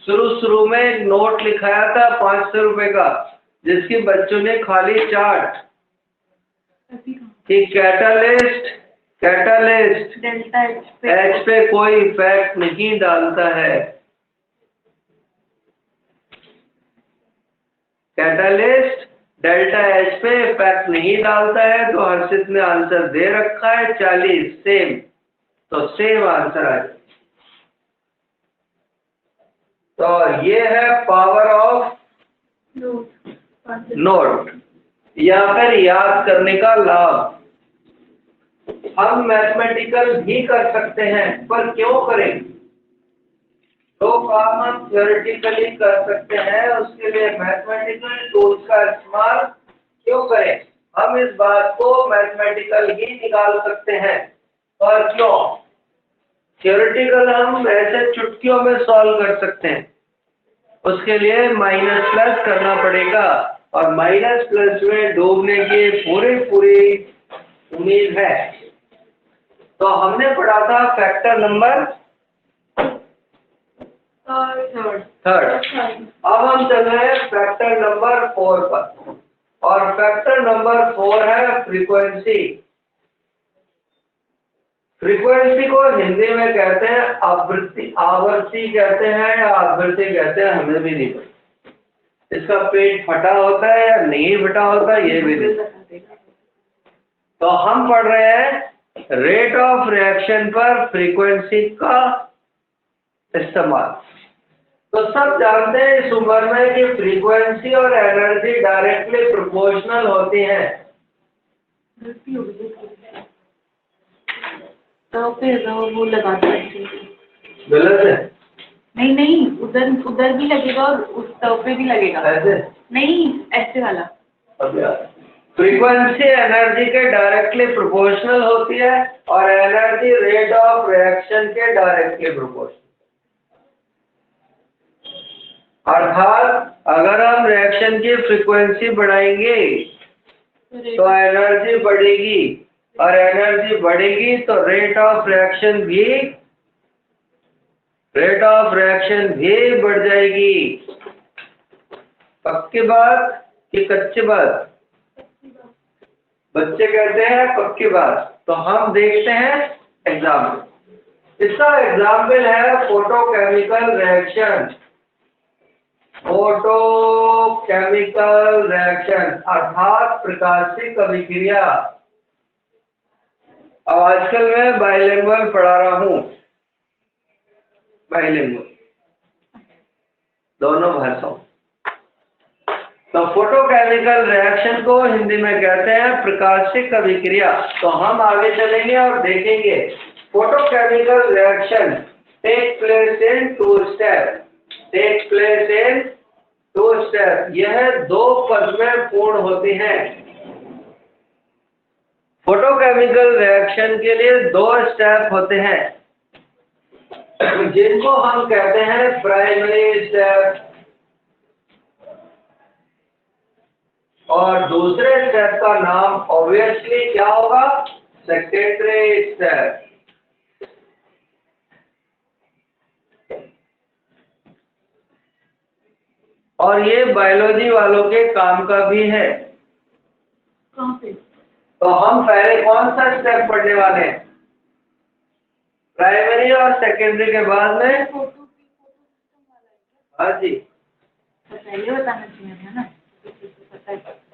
Speaker 1: शुरू में एक नोट लिखाया था 500 रुपए का, जिसकी बच्चों ने खाली चार्ट कि कैटालिस्ट
Speaker 3: डेल्टा
Speaker 1: एच पे कोई इफेक्ट नहीं डालता है, कैटालिस्ट डेल्टा एच पे इफेक्ट नहीं डालता है। तो हर्षित ने आंसर दे रखा है 40 सेम, तो सेम आंसर आ जाए। तो ये है पावर ऑफ नोट या फिर याद करने का लाभ। हम मैथमेटिकल भी कर सकते हैं, पर क्यों करें? तो काम हम थ्योरेटिकली कर सकते हैं, उसके लिए मैथमेटिकल टूल्स का इस्तेमाल क्यों करें? हम इस बात को मैथमेटिकल ही निकाल सकते हैं, पर क्यों? थ्योरेटिकल हम ऐसे चुटकियों में सॉल्व कर सकते हैं, उसके लिए माइनस प्लस करना पड़ेगा और माइनस प्लस में डूबने की पूरी उम्मीद है। तो हमने पढ़ा था फैक्टर नंबर थर्ड। अब हम चल रहे हैं फैक्टर नंबर 4 पर, और फैक्टर नंबर 4 है फ्रीक्वेंसी। फ्रीक्वेंसी को हिंदी में कहते हैं आवर्ती कहते हैं या आवृत्ति कहते हैं, हमें भी नहीं पता। इसका पेट फटा होता है या नहीं फटा होता है ये भी नहीं। तो हम पढ़ रहे हैं रेट ऑफ रिएक्शन पर फ्रीक्वेंसी का इस्तेमाल। तो सब जानते हैं इस उम्र में कि फ्रीक्वेंसी और एनर्जी डायरेक्टली प्रोपोर्शनल होती हैं।
Speaker 3: तो फिर वो लगा दो।
Speaker 1: गलत है?
Speaker 3: नहीं नहीं, उधर उधर भी लगेगा और उस तव पे भी लगेगा।
Speaker 1: ऐसे
Speaker 3: नहीं, ऐसे वाला।
Speaker 1: फ्रीक्वेंसी एनर्जी के डायरेक्टली प्रोपोर्शनल होती है और एनर्जी रेट ऑफ रिएक्शन के डायरेक्टली प्रोपोर्शनल। अर्थात अगर हम रिएक्शन की फ्रीक्वेंसी बढ़ाएंगे तो एनर्जी बढ़ेगी और एनर्जी बढ़ेगी तो रेट ऑफ रिएक्शन भी बढ़ जाएगी। पक्की बात कि कच्ची बात? बच्चे कहते हैं पक्की बात। तो हम देखते हैं एग्जाम्पल। इसका एग्जाम्पल है फोटोकेमिकल रिएक्शन। फोटोकेमिकल रिएक्शन अर्थात प्रकाशिक अभिक्रिया। अब आजकल मैं बाइलिंगुअल पढ़ा रहा हूँ, बाइलिंगुअल दोनों भाषाओं। तो फोटोकेमिकल रिएक्शन को हिंदी में कहते हैं प्रकाशिक अभिक्रिया। तो हम आगे चलेंगे और देखेंगे photochemical reaction take place in 2 step. Take place in 2 step. यह 2 पद में पूर्ण होती हैं। फोटोकेमिकल रिएक्शन के लिए 2 स्टेप होते हैं जिनको हम कहते हैं प्राइमरी स्टेप और दूसरे स्टेप का नाम ऑब्वियसली क्या होगा? Secondary step. और ये बायोलॉजी वालों के काम का भी है।
Speaker 3: कहाँ पे?
Speaker 1: तो हम पहले कौन सा स्टेप पढ़ने वाले हैं? प्राइमरी और सेकेंडरी के बाद में? हाँ जी,
Speaker 3: पहले बताना चाहिए था ना।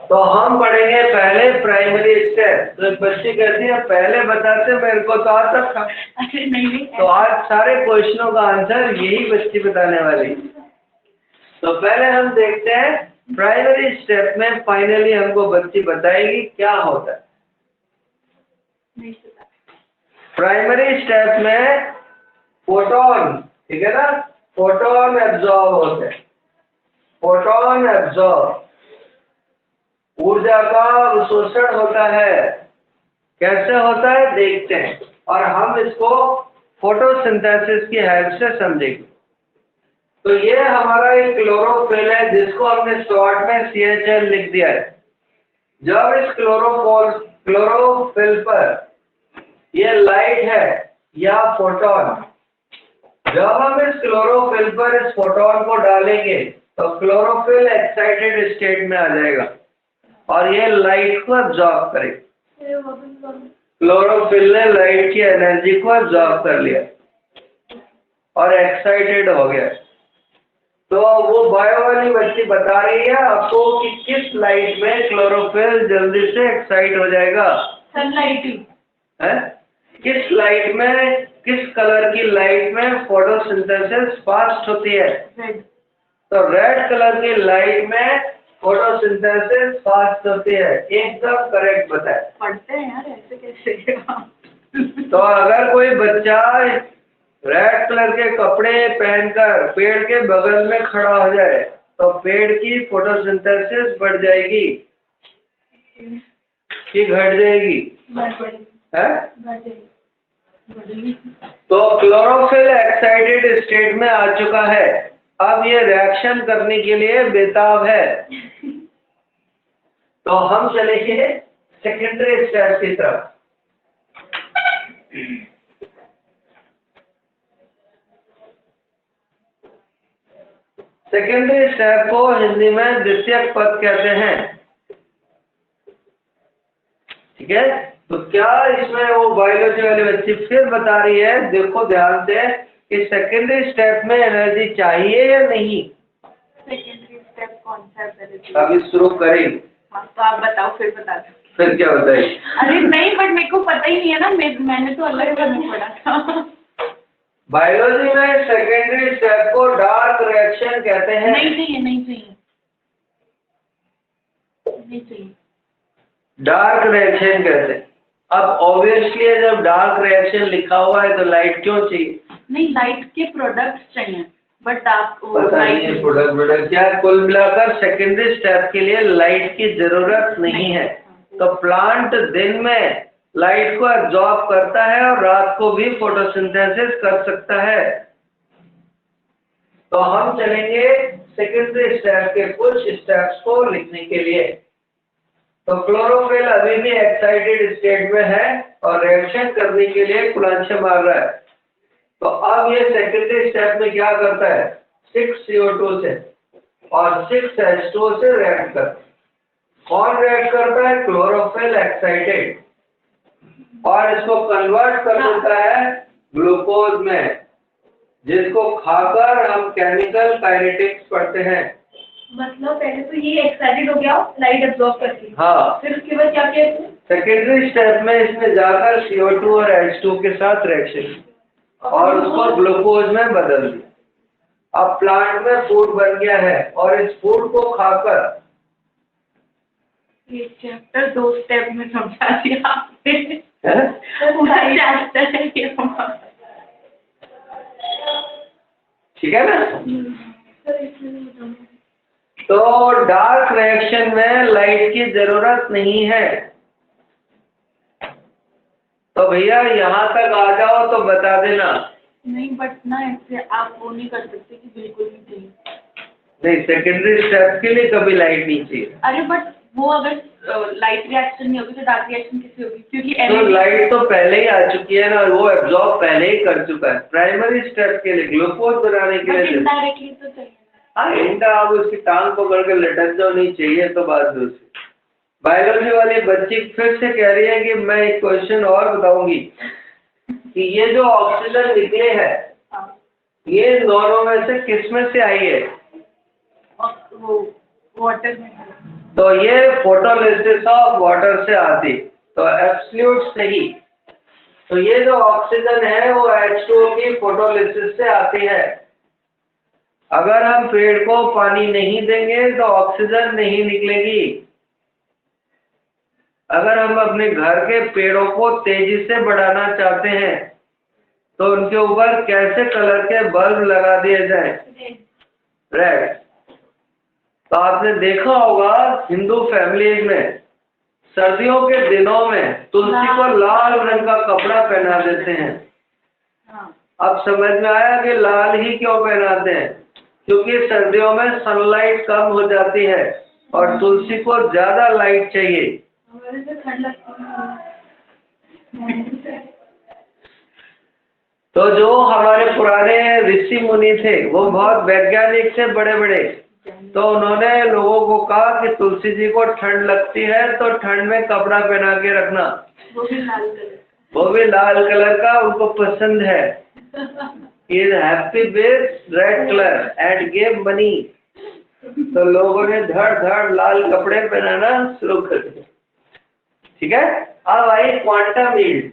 Speaker 1: तो हम पढ़ेंगे पहले प्राइमरी स्टेप। तो बच्ची कहती है पहले बताते मेरे को तो आता था।
Speaker 3: अरे नहीं।
Speaker 1: तो आज सारे क्वेश्चनों का आंसर यही बच्ची बताने वाली। तो पहले हम देखते हैं प्राइमरी स्टेप में फाइनली हमको बच्ची बताएगी क्या होता है। प्राइमरी स्टेप में फोटोन, ठीक है ना, फोटोन एब्जॉर्ब होते हैं। फोटोन एब्जॉर्ब, ऊर्जा का अवशोषण होता है। कैसे होता है देखते हैं और हम इसको फोटोसिंथेसिस की हेल्प से समझेंगे। तो ये हमारा एक क्लोरोफिल है जिसको हमने शॉर्ट में CHL लिख दिया है। जब इस क्लोरोफिल पर ये लाइट है या फोटोन, जब हम इस क्लोरोफिल पर इस फोटोन को डालेंगे तो क्लोरोफिल एक्साइटेड स्टेट में आ जाएगा और ये लाइट को अब्जॉर्ब करेगा। क्लोरोफिल ने लाइट की एनर्जी को अब्जॉर्ब कर लिया और एक्साइटेड हो गया। तो वो बायो वाली बच्ची बता रही है आपको कि किस लाइट में क्लोरोफिल जल्दी से एक्साइट हो जाएगा।
Speaker 3: सनलाइट
Speaker 1: है? किस लाइट में, किस कलर की लाइट में फोटोसिंथेसिस फास्ट होती है?
Speaker 3: रेड। तो
Speaker 1: रेड कलर की लाइट में फोटोसिंथेसिस फास्ट होती है। एकदम करेक्ट बताए।
Speaker 3: पढ़ते हैं यार, ऐसे कैसे?
Speaker 1: तो अगर कोई बच्चा रेड कलर के कपड़े पहनकर पेड़ के बगल में खड़ा हो जाए तो पेड़ की फोटोसिंथेसिस बढ़ जाएगी कि घट जाएगी? है? तो क्लोरोफिल एक्साइटेड स्टेट में आ चुका है। अब ये रिएक्शन करने के लिए बेताब है। तो हम चलेंगे सेकेंडरी स्टेप की तरफ। सेकेंडरी स्टेप को हिंदी में द्वितीयक पद कहते हैं। ठीक है, तो क्या इसमें वो बायोलॉजी वाली बच्ची फिर बता रही है, देखो ध्यान से, कि सेकेंडरी स्टेप में एनर्जी चाहिए या नहीं?
Speaker 3: सेकेंडरी स्टेप कौन सा है?
Speaker 1: अभी शुरू करें।
Speaker 3: हाँ, तो आप बताओ, फिर बता दो।
Speaker 1: फिर क्या बताइए?
Speaker 3: अरे नहीं, बट मेरे को पता ही नहीं है ना, मैंने तो अलग में पढ़ा था।
Speaker 1: बायोलॉजी में सेकेंडरी स्टेप को डार्क रिएक्शन कहते हैं।
Speaker 3: नहीं चाहिए, नहीं चाहिए, नहीं चाहिए।
Speaker 1: डार्क रिएक्शन कहते हैं। अब ऑब्वियसली जब डार्क रिएक्शन लिखा हुआ है तो लाइट क्यों चाहिए?
Speaker 3: नहीं, लाइट के प्रोडक्ट्स चाहिए, बट डार्क
Speaker 1: पता नहीं है प्रोडक्ट क्या। कुल मिलाकर सेकेंडरी स्टेप के लिए लाइट की जरूरत नहीं है। तो प्लांट दिन में लाइट को एब्जॉर्ब करता है और रात को भी फोटोसिंथेसिस कर सकता है। तो हम चलेंगे सेकेंडरी स्टेप के कुछ स्टेप्स को लिखने के लिए। तो क्लोरोफिल अभी भी एक्साइटेड स्टेट में है और रिएक्शन करने के लिए कुलांछे मार रहा है। तो अब ये सेकेंडरी स्टेप में क्या करता है? 6 CO2 से और 6 H2O से रिएक्ट करता है। कौन रिएक्ट करता है? क्लोरोफिल एक्साइटेड, और इसको कन्वर्ट कर देता है ग्लूकोज में, जिसको खाकर हम केमिकल काइनेटिक्स पढ़ते हैं।
Speaker 3: मतलब पहले तो ये एक्साइटेड हो गया लाइट एब्जॉर्ब करके।
Speaker 1: हाँ,
Speaker 3: फिर उसके बाद क्या किया?
Speaker 1: सेकेंडरी स्टेप में इसमें जाकर CO2 और H2 के साथ रिएक्शन और उसको ग्लूकोज में बदल दिया। अब प्लांट में फूड बन गया है और इस फूड को खाकर
Speaker 3: ये चैप्टर 2 स्टेप में समझा दिया आपने।
Speaker 1: पूरा
Speaker 3: चैप्टर है ये हमारा।
Speaker 1: ठीक है ना? तो डार्क रिएक्शन में लाइट की जरूरत नहीं है। तो भैया यहाँ तक आ जाओ तो बता देना।
Speaker 3: नहीं, बट ना ऐसे आप वो नहीं कर सकते कि बिल्कुल नहीं चाहिए।
Speaker 1: नहीं, सेकेंडरी स्टेप के लिए कभी लाइट नहीं चाहिए।
Speaker 3: अरे बट वो अगर लाइट रिएक्शन नहीं होगी तो डार्क रिएक्शन कैसे होगी? क्योंकि
Speaker 1: तो लाइट तो पहले ही आ चुकी है ना, वो एब्जॉर्ब पहले ही कर चुका है। प्राइमरी स्टेप के लिए ग्लूकोज बनाने के लिए
Speaker 3: इनडायरेक्टली तो चाहिए।
Speaker 1: हाँ, इंडा आप उसकी टांग पकड़ के लटक जाओ, नहीं चाहिए तो बात दूसरी। बायोलॉजी वाली बच्ची फिर से कह रही है कि मैं एक क्वेश्चन और बताऊंगी कि ये जो ऑक्सीजन निकले है ये दोनों में से किस में से आई है?
Speaker 3: वो वाटर में।
Speaker 1: तो ये फोटोलिसिस ऑफ वाटर से आती, तो एब्सोल्यूट सही। तो ये जो ऑक्सीजन है वो H2O की फोटोलिसिस से आती है। अगर हम पेड़ को पानी नहीं देंगे तो ऑक्सीजन नहीं निकलेगी। अगर हम अपने घर के पेड़ों को तेजी से बढ़ाना चाहते हैं तो उनके ऊपर कैसे कलर के बल्ब लगा दिए जाए? रेड। तो आपने देखा होगा हिंदू फैमिलीज में सर्दियों के दिनों में तुलसी को लाल रंग का कपड़ा पहना देते हैं। अब समझ में आया कि लाल ही क्यों पहनाते हैं? क्योंकि सर्दियों में सनलाइट कम हो जाती है और तुलसी को ज्यादा लाइट चाहिए। तो जो हमारे पुराने ऋषि मुनि थे वो बहुत वैज्ञानिक थे, बड़े बड़े, तो उन्होंने लोगों को कहा कि तुलसी जी को ठंड लगती है तो ठंड में कपड़ा पहना के रखना, वो भी लाल कलर का उनको पसंद है। Is happy with red colour and give money. तो लोगों ने धड़ धड़ लाल कपड़े पहनाना शुरू कर दिया। ठीक है, अब आई क्वांटम यील्ड।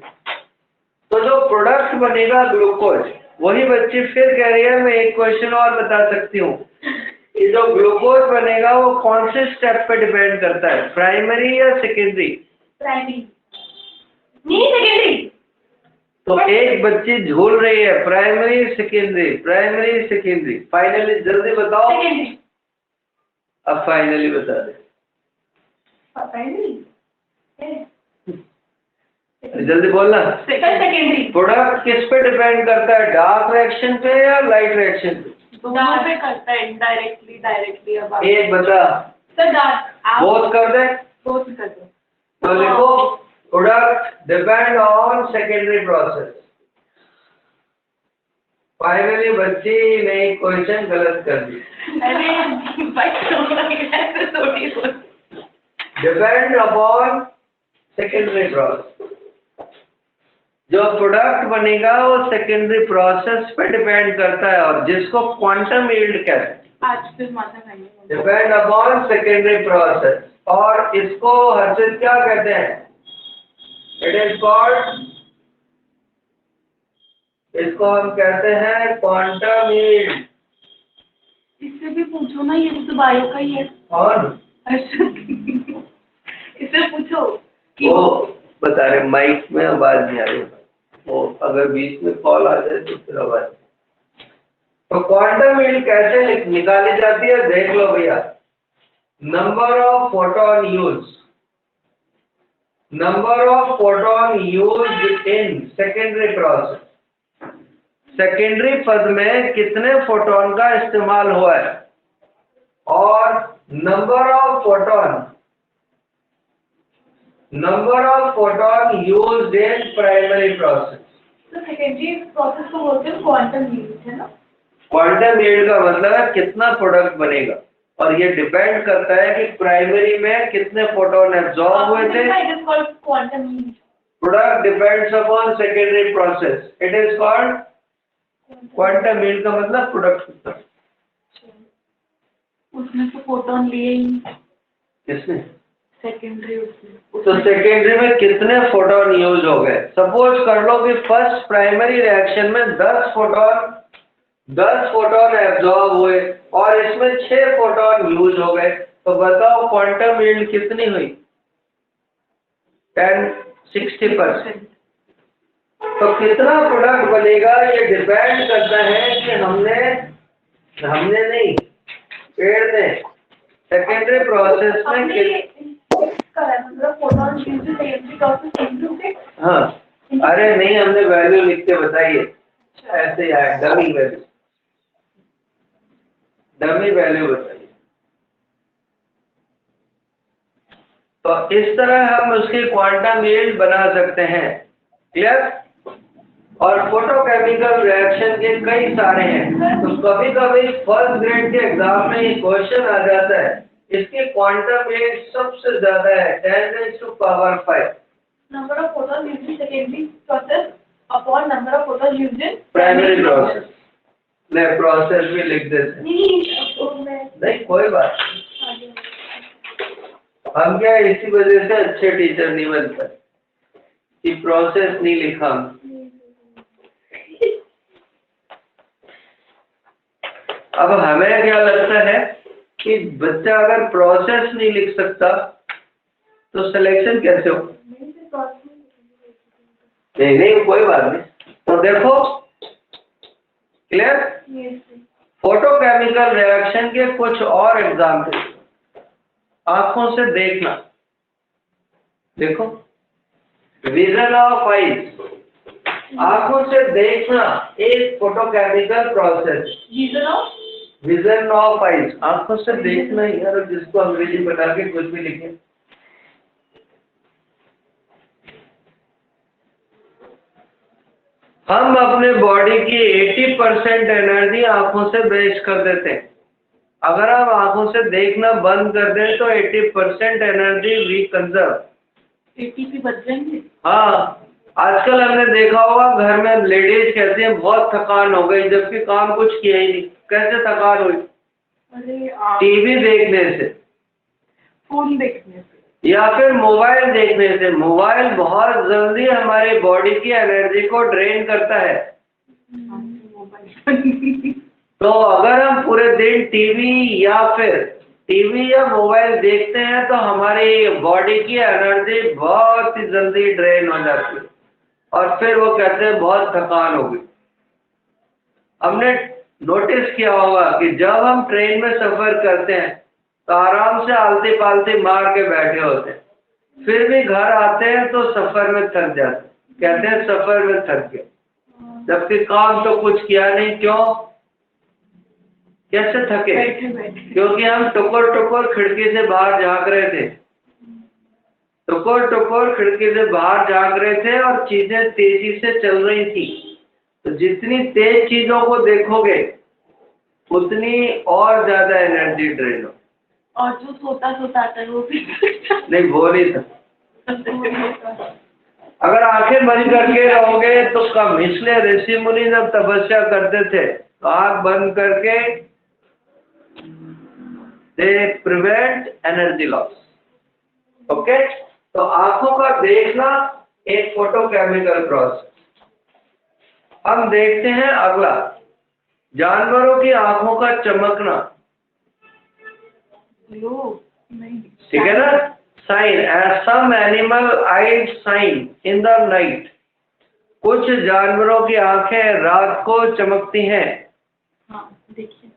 Speaker 1: तो जो प्रोडक्ट बनेगा ग्लूकोज, वही बच्ची फिर कह रही है मैं एक क्वेश्चन और बता सकती हूँ कि जो ग्लूकोज बनेगा वो कौन से स्टेप पे डिपेंड करता है, प्राइमरी या सेकेंडरी?
Speaker 3: प्राइमरी नहीं, सेकेंडरी।
Speaker 1: तो एक बच्ची झूल रही है, primary secondary, primary secondary. Finally जल्दी बताओ।
Speaker 3: सेकेंडरी।
Speaker 1: अब फाइनली बता दे। जल्दी बोलना।
Speaker 3: सेकेंडरी।
Speaker 1: प्रोडक्ट किस पे डिपेंड करता है, डार्क रिएक्शन पे या लाइट रिएक्शन पे?
Speaker 3: दोनों पे करता है, इनडायरेक्टली डायरेक्टली। अब
Speaker 1: एक बता
Speaker 3: सर, डार्क
Speaker 1: बोथ कर दे।
Speaker 3: बोथ कर दो।
Speaker 1: तो लिखो product depend on secondary process. Finally बच्ची ने क्वेश्चन गलत कर दी। Depend upon secondary process. जो प्रोडक्ट बनेगा वो सेकेंडरी प्रोसेस पे डिपेंड करता है और जिसको क्वांटम यील्ड कहते हैं।
Speaker 3: आज फिर माता खाएंगे।
Speaker 1: Depend upon secondary process. और इसको हर्षित क्या कहते हैं? इट इज इसको हम कहते हैं क्वांटम यील्ड।
Speaker 3: इससे भी पूछो ना, ये भी तो बायो का ही है।
Speaker 1: और
Speaker 3: इससे पूछो कि
Speaker 1: वो बता रहे माइक में आवाज नहीं आ रही, वो अगर बीच में कॉल आ जाए तो फिर आवाज। तो क्वांटम यील्ड कैसे निकाली जाती है देख लो भैया। Number of photon use, number of photon use in secondary process. Secondary पद में कितने फोटोन का इस्तेमाल हुआ है, और number of photon used in primary process.
Speaker 3: तो सेकेंडरी प्रोसेस को बोलते हैं क्वांटम यील्ड, है ना।
Speaker 1: क्वांटम यील्ड का मतलब है कितना प्रोडक्ट बनेगा, और ये डिपेंड करता है कि प्राइमरी में कितने फोटोन एब्जॉर्ब हुए थे।
Speaker 3: It is called quantum yield.
Speaker 1: Product depends upon secondary process, it is called quantum yield का मतलब प्रोडक्ट कितना।
Speaker 3: उसमें तो फोटोन लिए ही
Speaker 1: किसने,
Speaker 3: सेकेंडरी।
Speaker 1: तो सेकेंडरी में कितने फोटोन यूज हो गए। सपोज कर लो कि फर्स्ट प्राइमरी रिएक्शन में 10 फोटोन एब्जॉर्ब हुए और इसमें 6 फोटोन यूज हो गए, तो बताओ क्वांटम यील्ड कितनी हुई, 60%। तो कितना प्रोडक्ट बनेगा ये डिपेंड करता है कि हमने नहीं, पेड़ ने सेकेंडरी प्रोसेस में हाँ, अरे नहीं, हमने वैल्यू लिख के बताइए, ऐसे आए डमी वैल्यू बताइए। तो इस तरह हम उसकी क्वांटम यील्ड बना सकते हैं। क्लियर। और फोटोकेमिकल रिएक्शन के कई सारे हैं, तो कभी कभी फर्स्ट ग्रेड के एग्जाम में ये क्वेश्चन आ जाता है, इसकी क्वांटम यील्ड सबसे ज्यादा है 10⁵
Speaker 3: number of photons used in secondary process upon number of photons used in
Speaker 1: primary process. मैं प्रोसेस भी लिख देते नहीं, कोई बात नहीं। हम क्या इसी वजह से अच्छे टीचर नहीं बनते कि प्रोसेस नहीं लिखा। अब हमें क्या लगता है कि बच्चा अगर प्रोसेस नहीं लिख सकता तो सिलेक्शन कैसे हो। नहीं कोई बात नहीं। तो देखो, क्लियर। फोटोकेमिकल रिएक्शन के कुछ और एग्जाम्पल आंखों से देखना। देखो, विजन ऑफ आइज, आंखों से देखना एक photochemical process. Vision of eyes, आंखों से देखना यार, जिसको अंग्रेजी बता के कुछ भी लिखे। हम अपने बॉडी की 80% एनर्जी आंखों से वेस्ट कर देते हैं। अगर आप आंखों से देखना बंद कर दें तो 80% एनर्जी वी कंजर्व।
Speaker 3: 80 बच जाएंगे।
Speaker 1: हाँ, आजकल हमने देखा होगा घर में लेडीज कहती हैं बहुत थकान हो गई, जबकि काम कुछ किया ही नहीं। कैसे थकान हुई? टीवी देखने से,
Speaker 3: फोन देखने से,
Speaker 1: या फिर मोबाइल देखने से। मोबाइल बहुत जल्दी हमारी बॉडी की एनर्जी को ड्रेन करता है। तो अगर हम पूरे दिन टीवी या मोबाइल देखते हैं तो हमारी बॉडी की एनर्जी बहुत ही जल्दी ड्रेन हो जाती है, और फिर वो कहते हैं बहुत थकान हो गई। हमने नोटिस किया होगा कि जब हम ट्रेन में सफर करते हैं तो आराम से आलती पालती मार के बैठे होते हैं, फिर भी घर आते हैं तो सफर में थक जाते, कहते हैं सफर में थक गए, जबकि काम तो कुछ किया नहीं। क्यों, कैसे थके? क्योंकि हम टुकुर खिड़की से बाहर झांक रहे थे, टुकुर खिड़की से बाहर झांक रहे थे और चीजें तेजी से चल रही थी। तो जितनी तेज चीजों को देखोगे उतनी और ज्यादा एनर्जी ड्रेन हो।
Speaker 3: और जो सोता आता है वो भी
Speaker 1: नहीं, वो नहीं था। अगर आंखें बंद करके रहोगे तो कम, इसलिए ऋषि मुनि जब तपस्या करते थे तो आंख बंद करके they prevent energy loss. Okay, तो आंखों का देखना एक फोटोकेमिकल प्रोसेस। हम देखते हैं अगला, जानवरों की आंखों का चमकना। ठीक है ना, shine, some animal eyes shine in the night. कुछ जानवरों की आंखें रात को चमकती हैं।
Speaker 3: हाँ, देखिए।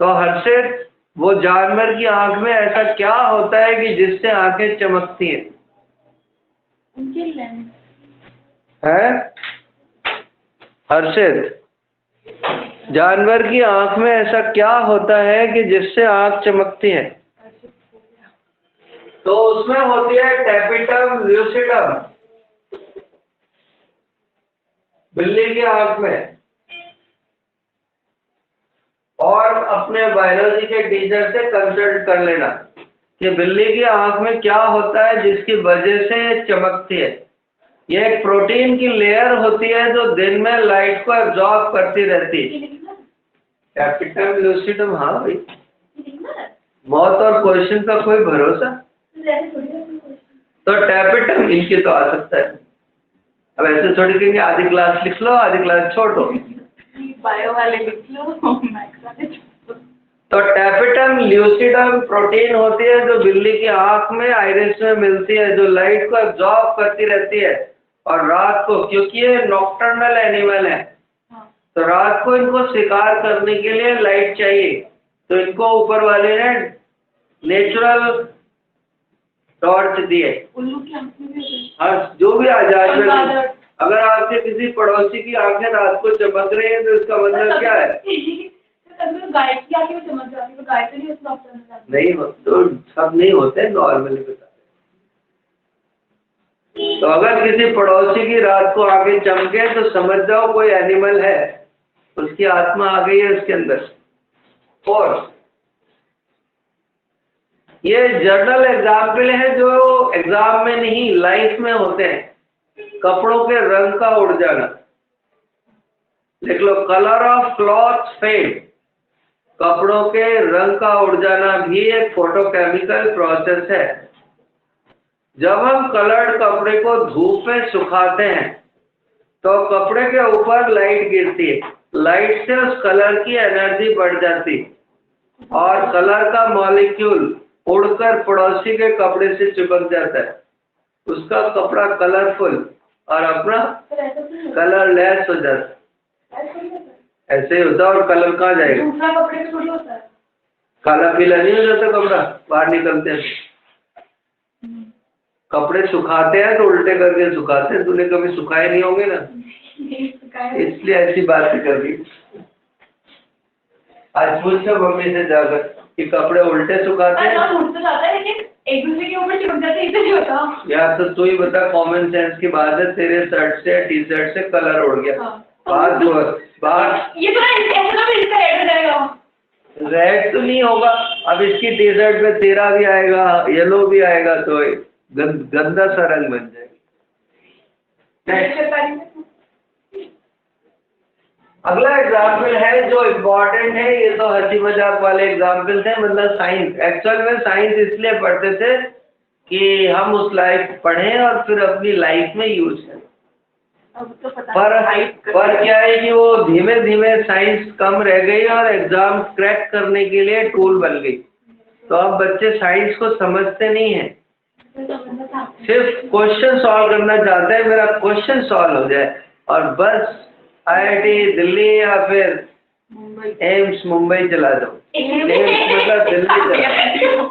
Speaker 1: तो हर्षित, वो जानवर की आंख में ऐसा क्या होता है कि जिससे आंखें चमकती हैं?
Speaker 3: उनके लेंस
Speaker 1: है हर्षित, जानवर की आंख में ऐसा क्या होता है कि जिससे आंख चमकती है? तो उसमें होती है टैपिटम ल्यूसिडम, बिल्ली की आंख में। और अपने बायोलॉजी के टीचर से कंसल्ट कर लेना कि बिल्ली की आंख में क्या होता है जिसकी वजह से ये चमकती है। ये एक प्रोटीन की लेयर होती है जो दिन में लाइट को एब्जॉर्ब करती रहती है। कैपिटल ल्यूसिडम, हाँ भाई, मौत और क्वेश्चन का कोई भरोसा। तो टैपिटम इनकी तो आ सकता है। अब ऐसे थोड़ी कहेंगे आधी क्लास लिख लो आधी क्लास छोड़ो,
Speaker 3: बायो वाले लिख लो, मैथ्स वाले छोड़ दो।
Speaker 1: तो टैपिटम ल्यूसिडम प्रोटीन होती है जो बिल्ली की आंख में आइरिस में मिलती है, जो लाइट को एब्जॉर्ब करती रहती है। और रात को, क्योंकि ये नॉकटर्नल एनिमल है, तो रात को इनको शिकार करने के लिए लाइट चाहिए, तो इनको ऊपर वाले ने नेचुरल टॉर्च दिए।
Speaker 3: उल्लू की आंख में भी
Speaker 1: हाँ, जो भी आजाद में, अगर आपके किसी पड़ोसी की आंखें रात को चमक रही है तो इसका मतलब क्या है?
Speaker 3: गाय की आंखें में चमक जाती है, तो गाय तो नहीं उसको डॉक्टर में जाती
Speaker 1: नहीं, तो सब नहीं होते, नॉर्मली बता। तो अगर किसी पड़ोसी की रात को आंखें चमके तो समझ जाओ कोई एनिमल है, उसकी आत्मा आ गई है उसके अंदर। और ये जर्नल एग्जाम्पल है जो एग्जाम में नहीं, लाइफ में होते हैं। कपड़ों के रंग का उड़ जाना, लिख लो, कलर ऑफ क्लॉथ फेड। कपड़ों के रंग का उड़ जाना भी एक फोटोकेमिकल प्रोसेस है। जब हम कलर्ड कपड़े को धूप में सुखाते हैं तो कपड़े के ऊपर लाइट गिरती है, लाइट से उस कलर की एनर्जी बढ़ जाती और कलर का मॉलिक्यूल उड़कर पड़ोसी के कपड़े से चिपक जाता है। उसका कपड़ा कलरफुल और अपना कलर लेस हो जाता है। ऐसे ही होता है। और कलर कहाँ जाएगा?
Speaker 3: दूसरा कपड़े में थोड़ी होता है।
Speaker 1: काला पीला नहीं हो जाता कपड़ा बाहर निकलते हैं। कपड़े सुखाते हैं तो उल्टे करके सुखाते हैं, तूने कभी सुखाए नहीं होंगे ना, इसलिए ऐसी बातें कर रही। आज पूछो मम्मी से जाकर कि कपड़े उल्टे सुखाते हैं।
Speaker 3: उठ तो जाता है लेकिन एक दूसरे के ऊपर चिपक जाते हैं, इससे नहीं होता
Speaker 1: यार। तो तू ही बता, कॉमन सेंस की बात है, तेरे शर्ट से टी शर्ट से कलर उड़ गया। बात
Speaker 3: ये तो ऐसा रेड हो जाएगा।
Speaker 1: रेड तो नहीं होगा, अब इसकी टी शर्ट पे तेरा भी आएगा, येलो भी आएगा, तो गंदा सा रंग बन जाएगा। अगला एग्जाम्पल है जो इम्पोर्टेंट है, ये तो हंसी मजाक वाले एग्जाम्पल थे, मतलब साइंस। एक्चुअल में साइंस इसलिए पढ़ते थे कि हम उस लाइफ पढ़ें और फिर अपनी लाइफ में यूज करें।
Speaker 3: तो
Speaker 1: पर क्या है कि वो धीमे धीमे साइंस कम रह गई और एग्जाम क्रैक करने के लिए टूल बन गई। तो अब बच्चे साइंस को समझते नहीं है, सिर्फ क्वेश्चन सॉल्व करना चाहते हैं, मेरा क्वेश्चन सॉल्व हो जाए और बस IIT दिल्ली या फिर एम्स मुंबई चला जाओ। एम्स मतलब दिल्ली चला जाओ।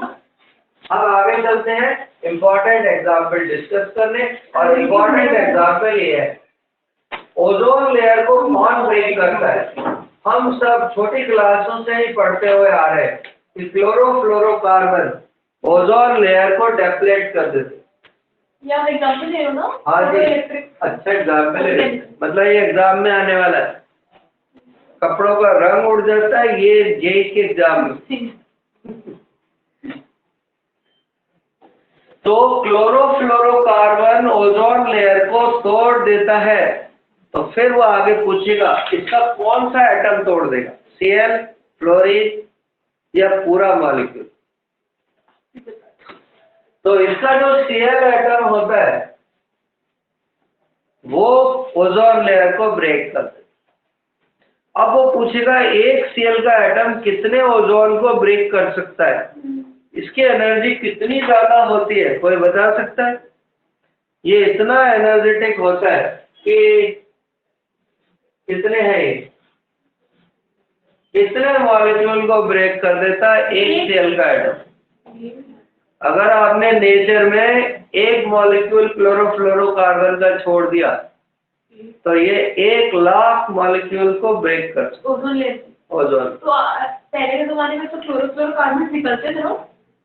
Speaker 1: अब आगे चलते हैं इम्पोर्टेंट एग्जाम्पल डिस्कस करने। और इम्पोर्टेंट एग्जाम्पल ये है, ओजोन लेयर को कौन ब्रेक करता है? हम सब छोटी क्लासों से ही पढ़ते हुए आ रहे हैं कि क्लोरोफ्लोरोकार्बन ओजोन लेयर को डेप्लेट कर देते।
Speaker 3: या एग्जाम्पल ले लो ना।
Speaker 1: हाँ जी, अच्छा एग्जाम्पल है, मतलब ये एग्जाम में आने वाला है। कपड़ों का रंग उड़ जाता है, ये जेई के एग्जाम में। तो क्लोरोफ्लोरोकार्बन ओजोन लेयर को तोड़ देता है, तो फिर वो आगे पूछेगा इसका कौन सा एटम तोड़ देगा, Cl, फ्लोरीन या पूरा मॉलिक्यूल? तो इसका जो Cl एटम होता है वो ओजोन लेयर को ब्रेक करता है। अब वो पूछेगा एक Cl का एटम कितने ओजोन को ब्रेक कर सकता है, इसकी एनर्जी कितनी ज्यादा होती है, कोई बता सकता है? ये इतना एनर्जेटिक होता है कि कितने हैं ये, कितने मॉलिक्यूल को ब्रेक कर देता है एक Cl का एटम। अगर आपने नेचर में एक मॉलिक्यूल क्लोरोफ्लोरोकार्बन का छोड़ दिया तो ये 1,00,000 मॉलिक्यूल को ब्रेक कर सकता है। ओजोन
Speaker 3: तो पहले के जमाने में तो क्लोरोफ्लोरोकार्बन निकलते थे,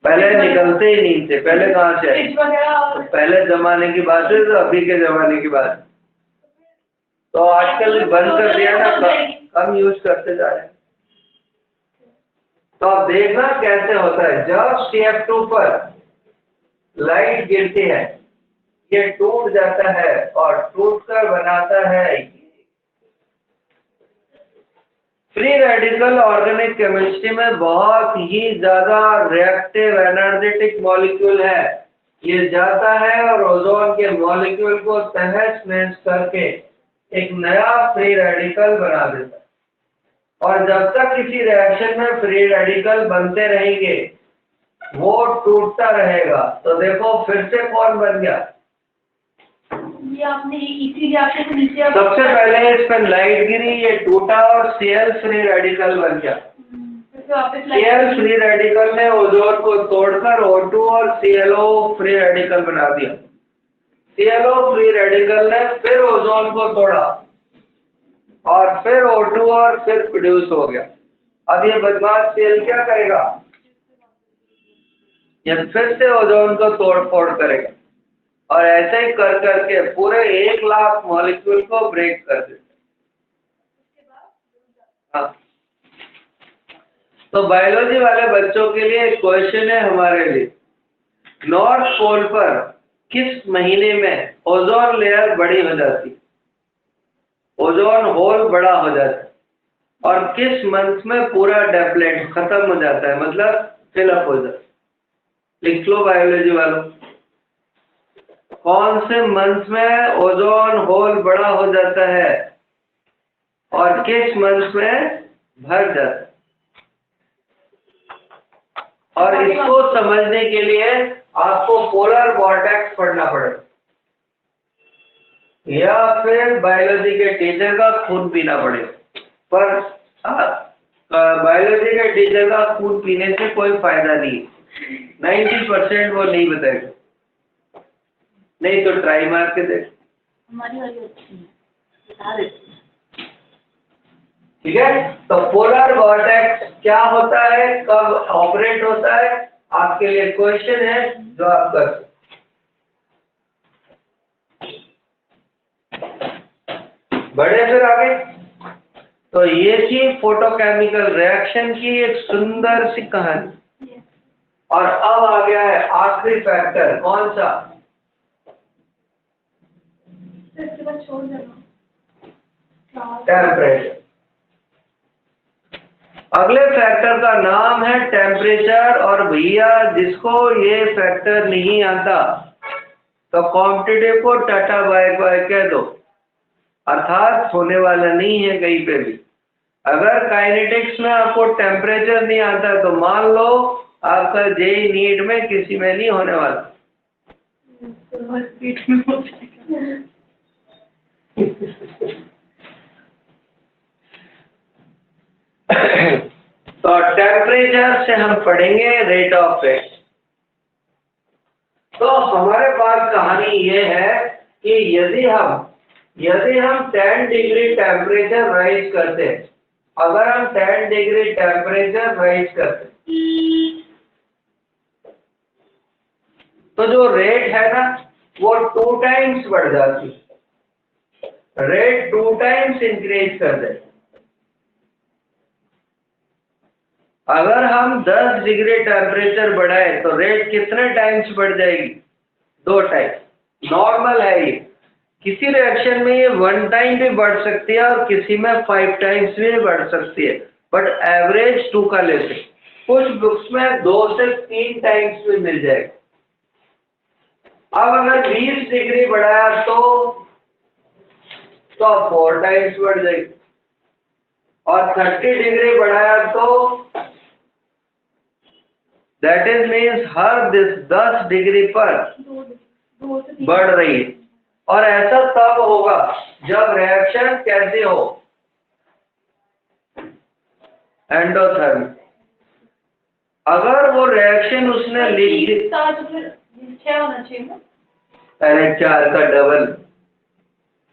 Speaker 1: पहले निकलते ही नहीं थे, पहले कहाँ से? तो पहले जमाने की बात है, तो अभी के जमाने की बात है। तो आजकल बंद कर दिया ना, कम यूज करते जा रहे हैं। तो आप देखना कैसे होता है, जब CF2 पर लाइट गिरती है ये टूट जाता है और टूटकर बनाता है फ्री रेडिकल। ऑर्गेनिक केमिस्ट्री में बहुत ही ज्यादा रिएक्टिव एनर्जेटिक मॉलिक्यूल है, ये जाता है और ओजोन के मॉलिक्यूल को तहस नहस करके एक नया फ्री रेडिकल बना देता है। और जब तक किसी रिएक्शन में फ्री रेडिकल बनते रहेंगे वो टूटता रहेगा। तो देखो फिर से कौन बन गया,
Speaker 3: ये आपने इसी रिएक्शन से नीचे
Speaker 1: सबसे पहले इस पर लाइट गिरी, ये टूटा और Cl फ्री रेडिकल बन गया। Cl फ्री रेडिकल ने ओजोन को तोड़कर O2 और ClO फ्री रेडिकल बना दिया। ClO फ्री रेडिकल ने फिर ओजोन को तोड़ा और फिर O2 और फिर प्रोड्यूस हो गया। अब ये बदमाश Cl क्या करेगा, ये फिर से ओजोन को तोड़ फोड़ करेगा और ऐसे ही कर करके पूरे 1,00,000 मॉलिक्यूल को ब्रेक कर देते। हाँ, तो बायोलॉजी वाले बच्चों के लिए एक क्वेश्चन है हमारे लिए, नॉर्थ पोल पर किस महीने में ओजोन लेयर बड़ी हो जाती, ओजोन होल बड़ा हो जाता है, और किस मंथ में पूरा डेप्लेट खत्म हो जाता है, मतलब फिलअप हो जाता है। लिख लो बायोलॉजी वालों, कौन से मंथ में ओजोन होल बड़ा हो जाता है और किस मंथ में भर जाता है। और इसको समझने के लिए आपको पोलर वॉर्टेक्स पढ़ना पड़ेगा या फिर बायोलॉजी के टीचर का खून पीना पड़ेगा। पर बायोलॉजी के टीचर का खून पीने से कोई फायदा नहीं, 90% वो नहीं बताएगा, नहीं तो ट्राई मार के देख।
Speaker 3: हमारी वाली अच्छी है, बता देती हूँ।
Speaker 1: ठीक है, तो पोलर वॉर्टेक्स क्या होता है, कब ऑपरेट होता है, आपके लिए क्वेश्चन है जो आप कर सकते। बढ़े फिर आगे। तो ये थी फोटोकेमिकल रिएक्शन की एक सुंदर सी कहानी। और अब आ गया है आखिरी फैक्टर, कौन सा, टेम्परेचर। अगले फैक्टर का नाम है टेम्परेचर। और भैया जिसको ये फैक्टर नहीं आता तो कॉम्पिटिटिव को टाटा बाय बाय कह दो, अर्थात होने वाला नहीं है कहीं पे भी। अगर काइनेटिक्स में आपको टेम्परेचर नहीं आता तो मान लो आपका जेई नीट में किसी में नहीं होने वाला। तो टेम्परेचर से हम पढ़ेंगे रेट ऑफ फेट। तो हमारे पास कहानी ये है कि यदि हम 10 डिग्री टेम्परेचर राइज करते, अगर हम 10 डिग्री टेम्परेचर राइज करते तो जो रेट है ना वो 2 टाइम्स बढ़ जाती, रेट 2 टाइम्स इंक्रीज कर दे। अगर हम 10 डिग्री टेम्परेचर बढ़ाए तो रेट कितने टाइम्स बढ़ जाएगी, 2 टाइम। नॉर्मल है ये, किसी रिएक्शन में ये 1 टाइम भी बढ़ सकती है और किसी में 5 टाइम्स भी बढ़ सकती है, बट एवरेज 2 का लेते। कुछ बुक्स में 2 से 3 टाइम्स भी मिल जाएगा। अब अगर 20 डिग्री बढ़ाया तो 4 टाइम्स बढ़ जाएगी। और 30 डिग्री बढ़ाया तो that is means her 10 degree पर बढ़ रही है। और ऐसा तब होगा जब रिएक्शन कैसे हो, एंडोथर्मिक। अगर वो रिएक्शन उसने लिख दी,
Speaker 3: 6 होना चाहिए ना,
Speaker 1: अरे 4 का डबल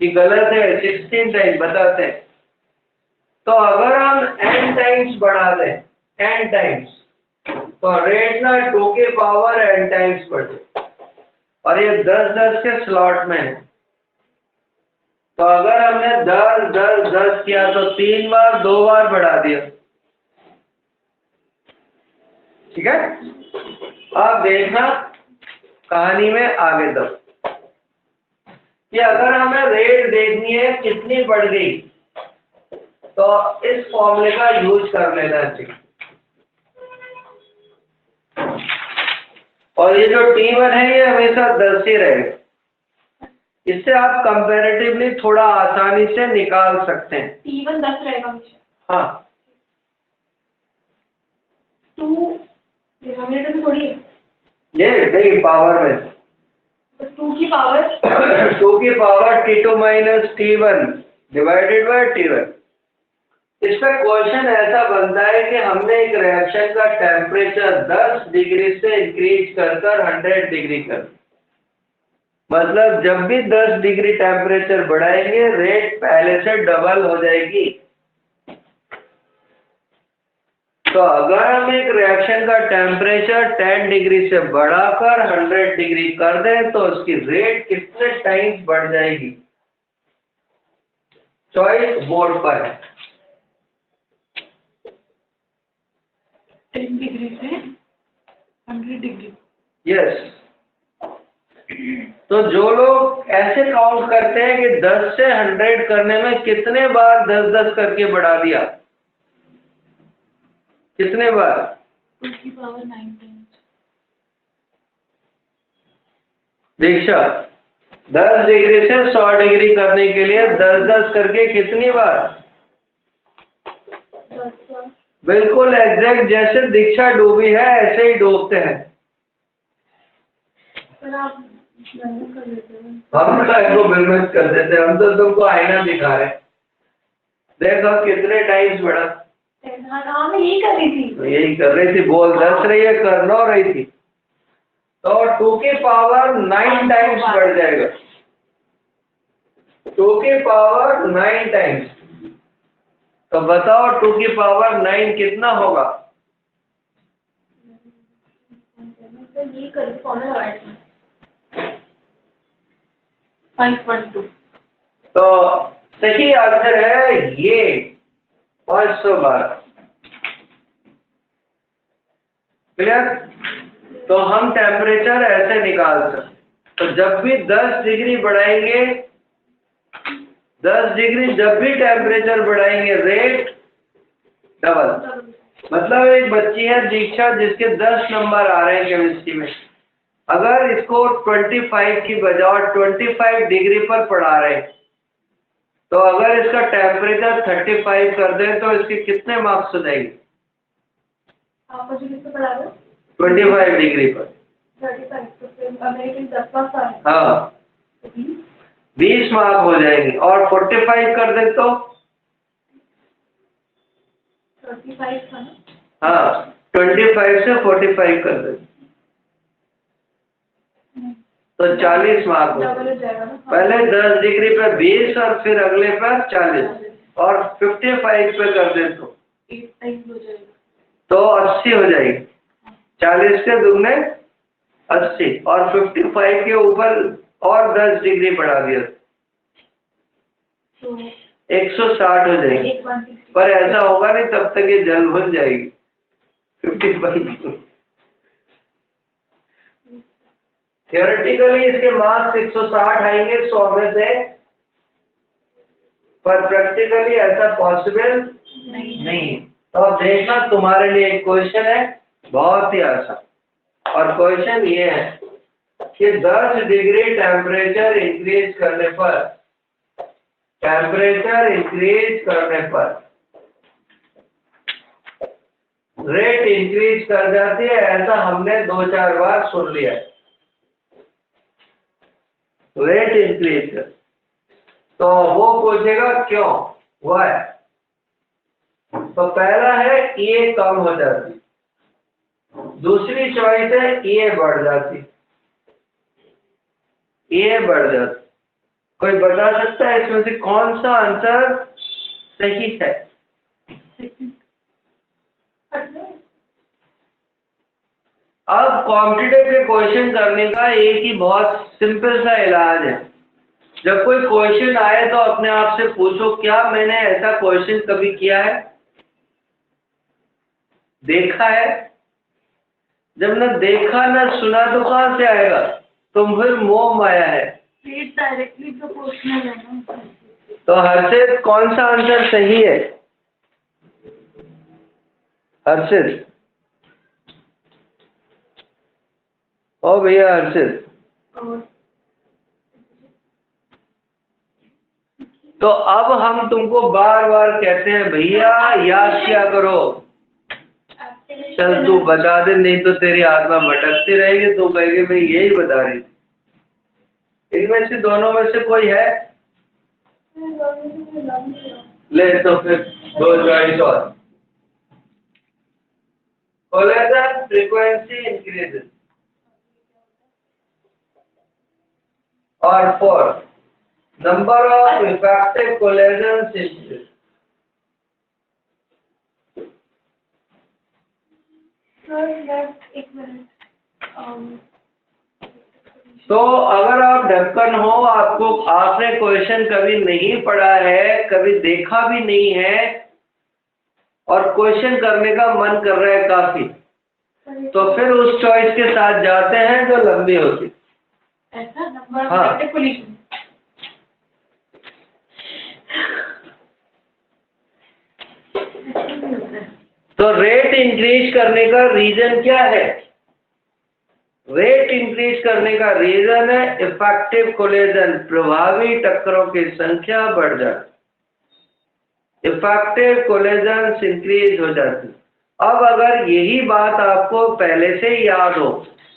Speaker 1: कि गलत है, 16 टाइम्स बताते हैं। तो अगर हम n टाइम्स बढ़ा दें, n टाइम्स, तो रेट ना 2 के पावर n टाइम्स बढ़े, और ये 10-10 के स्लॉट में है। तो अगर हमने 10-10-10 किया तो 3 बार 2 बार बढ़ा दिया, ठीक है। अब देखना कहानी में आगे तक कि अगर हमें रेट देखनी है कितनी बढ़ गई तो इस फॉर्मूले का यूज कर लेना चाहिए। और ये जो T1 है ये हमेशा 10 ही रहेगा। इससे आप कंपैरेटिवली थोड़ा आसानी से निकाल सकते हैं।
Speaker 3: T1 10 रहेगा हमेशा।
Speaker 1: हाँ,
Speaker 3: 2 डिनोमिनेटर में थोड़ी है,
Speaker 1: ये नहीं पावर में
Speaker 3: 2 की पावर
Speaker 1: 2 की power T2 minus T1 divided by T1। इसका क्वेश्चन ऐसा बनता है कि हमने एक रिएक्शन का टेम्परेचर 10 डिग्री से इंक्रीज कर 100 डिग्री कर, मतलब जब भी 10 डिग्री टेम्परेचर बढ़ाएंगे रेट पहले से डबल हो जाएगी। तो अगर हम एक रिएक्शन का टेम्परेचर 10 डिग्री से बढ़ाकर 100 डिग्री कर दें तो उसकी रेट कितने टाइम्स बढ़ जाएगी, चॉइस बोर्ड पर है।
Speaker 3: 10 डिग्री से 100 डिग्री।
Speaker 1: यस। तो जो लोग ऐसे काउंट करते हैं कि 10 से 100 करने में कितने बार 10-10 करके बढ़ा दिया, कितने बार,
Speaker 3: 2 की पावर 9 टाइम्स।
Speaker 1: दीक्षा 10 डिग्री से 100 डिग्री करने के लिए 10-10 करके कितनी बार,
Speaker 3: 10 बार।
Speaker 1: बिल्कुल एग्जैक्ट जैसे दीक्षा डूबी है ऐसे ही डूबते हैं।
Speaker 3: पर आप मेहनत कर लेते हैं।
Speaker 1: हम को मेहनत कर देते हैं, हम तो तुमको आईना दिखा रहे। देखो कितने टाइम्स बढ़ा।
Speaker 3: हाँ मैं यही कर रही थी।
Speaker 1: तो यही कर रही थी, बोल 10 रही है, कर 9 रही थी, तो 2 की पावर 9 टाइम्स बढ़ जाएगा। 2 की पावर 9 टाइम्स। तो बताओ 2 की पावर 9 कितना होगा।
Speaker 3: ये कर फॉर्मूला लगाया था 5.2।
Speaker 1: तो सही आंसर है ये 512। क्लियर। तो हम टेम्परेचर ऐसे निकाल सकते, तो जब भी 10 डिग्री बढ़ाएंगे, 10 डिग्री जब भी टेम्परेचर बढ़ाएंगे रेट डबल। मतलब एक बच्ची है दीक्षा जिसके 10 नंबर आ रहे हैं केमिस्ट्री में, अगर इसको 25 की बजाय 25 डिग्री पर पढ़ा रहे हैं तो अगर इसका टेम्परेचर 35 कर दें तो इसके कितने मार्क्स हो जाएंगे,
Speaker 3: आप मुझे किससे पढ़ा रहे हो?
Speaker 1: 25 डिग्री पर
Speaker 3: 35 तो फिर अमेरिकन 10 मार्क्स आ रहे हैं।
Speaker 1: हाँ 20 मार्क हो जाएंगे। और 45 कर दे तो
Speaker 3: 35 था ना।
Speaker 1: हाँ 25 से 45 कर दे तो 40 मार्क हो।
Speaker 3: डबल हो जाएगा ना।
Speaker 1: पहले 10 डिग्री पर 20 और फिर अगले पर 40 और 55 पे कर दे तो
Speaker 3: 8 टाइम्स हो जाएगा
Speaker 1: तो 80 हो जाएगी। 40 के दुगने 80 और 55 के ऊपर और 10 डिग्री बढ़ा दिया
Speaker 3: तो
Speaker 1: 160 हो जाएगी।
Speaker 3: 160।
Speaker 1: पर ऐसा होगा नहीं, तब तक ये जल भुन जाएगी 55। थियोरेटिकली इसके मार्क्स 160 आएंगे 100 में से, पर प्रैक्टिकली ऐसा पॉसिबल नहीं। तो अब देखना तुम्हारे लिए एक क्वेश्चन है बहुत ही आसान, और क्वेश्चन ये है कि 10 डिग्री टेम्परेचर इंक्रीज करने पर रेट इंक्रीज कर जाती है, ऐसा हमने 2-4 बार सुन लिया। रेट इंक्रीज कर, तो वो पूछेगा क्यों हुआ है। तो पहला है ये कम हो जाती, दूसरी चॉइस है ये बढ़ जाती, ये बढ़ जाती। कोई बता सकता है इसमें से कौन सा आंसर सही है? अब कॉम्पिटिटिव के क्वेश्चन करने का एक ही बहुत सिंपल सा इलाज है। जब कोई क्वेश्चन आए तो अपने आप से पूछो, क्या मैंने ऐसा क्वेश्चन कभी किया है, देखा है? जब न देखा न सुना तो कहां से आएगा? तुम फिर मोह माया है।
Speaker 3: डायरेक्टली प्रोपोर्शनल है ना।
Speaker 1: तो हर्षित कौन सा आंसर सही है? हर्षित, ओ भैया हर्षित, तो अब हम तुमको बार बार कहते हैं भैया याद किया करो। चल तू बता दे, नहीं तो तेरी आत्मा भटकती रहेगी, तू कहेगी मैं यही बता रही थी। इनमें से दोनों में से कोई है? ले तो फिर 2 चॉइस और। कोलेजन फ्रीक्वेंसी इंक्रीजेस और 4 number of effective collagen increase. तो अगर आप ढक्कन हो, आपने क्वेश्चन कभी नहीं पढ़ा है, कभी देखा भी नहीं है और क्वेश्चन करने का मन कर रहा है काफी, तो फिर उस चॉइस के साथ जाते हैं जो लंबी होती।
Speaker 3: ऐसा नंबर
Speaker 1: हाँ। तो रेट इंक्रीज करने का रीजन क्या है? रेट इंक्रीज करने का रीजन है इफेक्टिव कोलेजन, प्रभावी टक्करों की संख्या बढ़ जाती, इफेक्टिव कोलेजन इंक्रीज हो जाती। अब अगर यही बात आपको पहले से ही याद हो,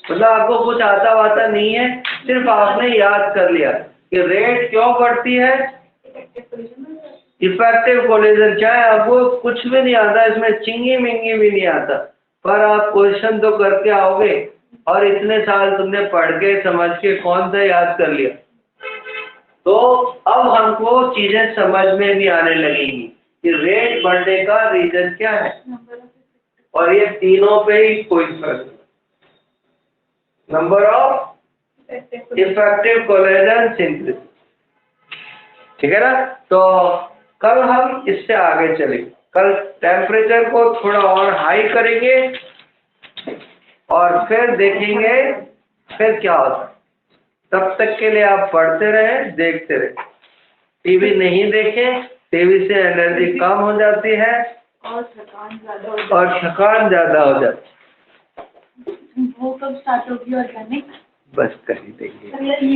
Speaker 1: मतलब आपको कुछ आता वाता नहीं है, सिर्फ आपने याद कर लिया कि रेट क्यों बढ़ती है, इफेक्टिव कोलेजन, चाहे आपको कुछ भी नहीं आता, इसमें चिंगी मिंगी भी नहीं आता, पर आप क्वेश्चन तो करके आओगे और इतने साल तुमने पढ़ के समझ के कौन सा याद कर लिया। तो अब हमको चीजें समझ में भी आने लगेंगी कि रेट बढ़ने का रीजन क्या है, और ये तीनों पे ही कोई फर्क नहीं। Number of effective collagen increase, ठीक है ना। तो कल हम इससे आगे चलेंगे, कल टेम्परेचर को थोड़ा और हाई करेंगे और फिर देखेंगे फिर क्या होता है। तब तक के लिए आप पढ़ते रहे, देखते रहे, टीवी नहीं देखें, टीवी से एनर्जी कम हो जाती है
Speaker 3: और थकान
Speaker 1: ज़्यादा हो जाती है।
Speaker 3: वो कब स्टार्ट होगी ऑर्गेनिक?
Speaker 1: बस कर ही देंगे।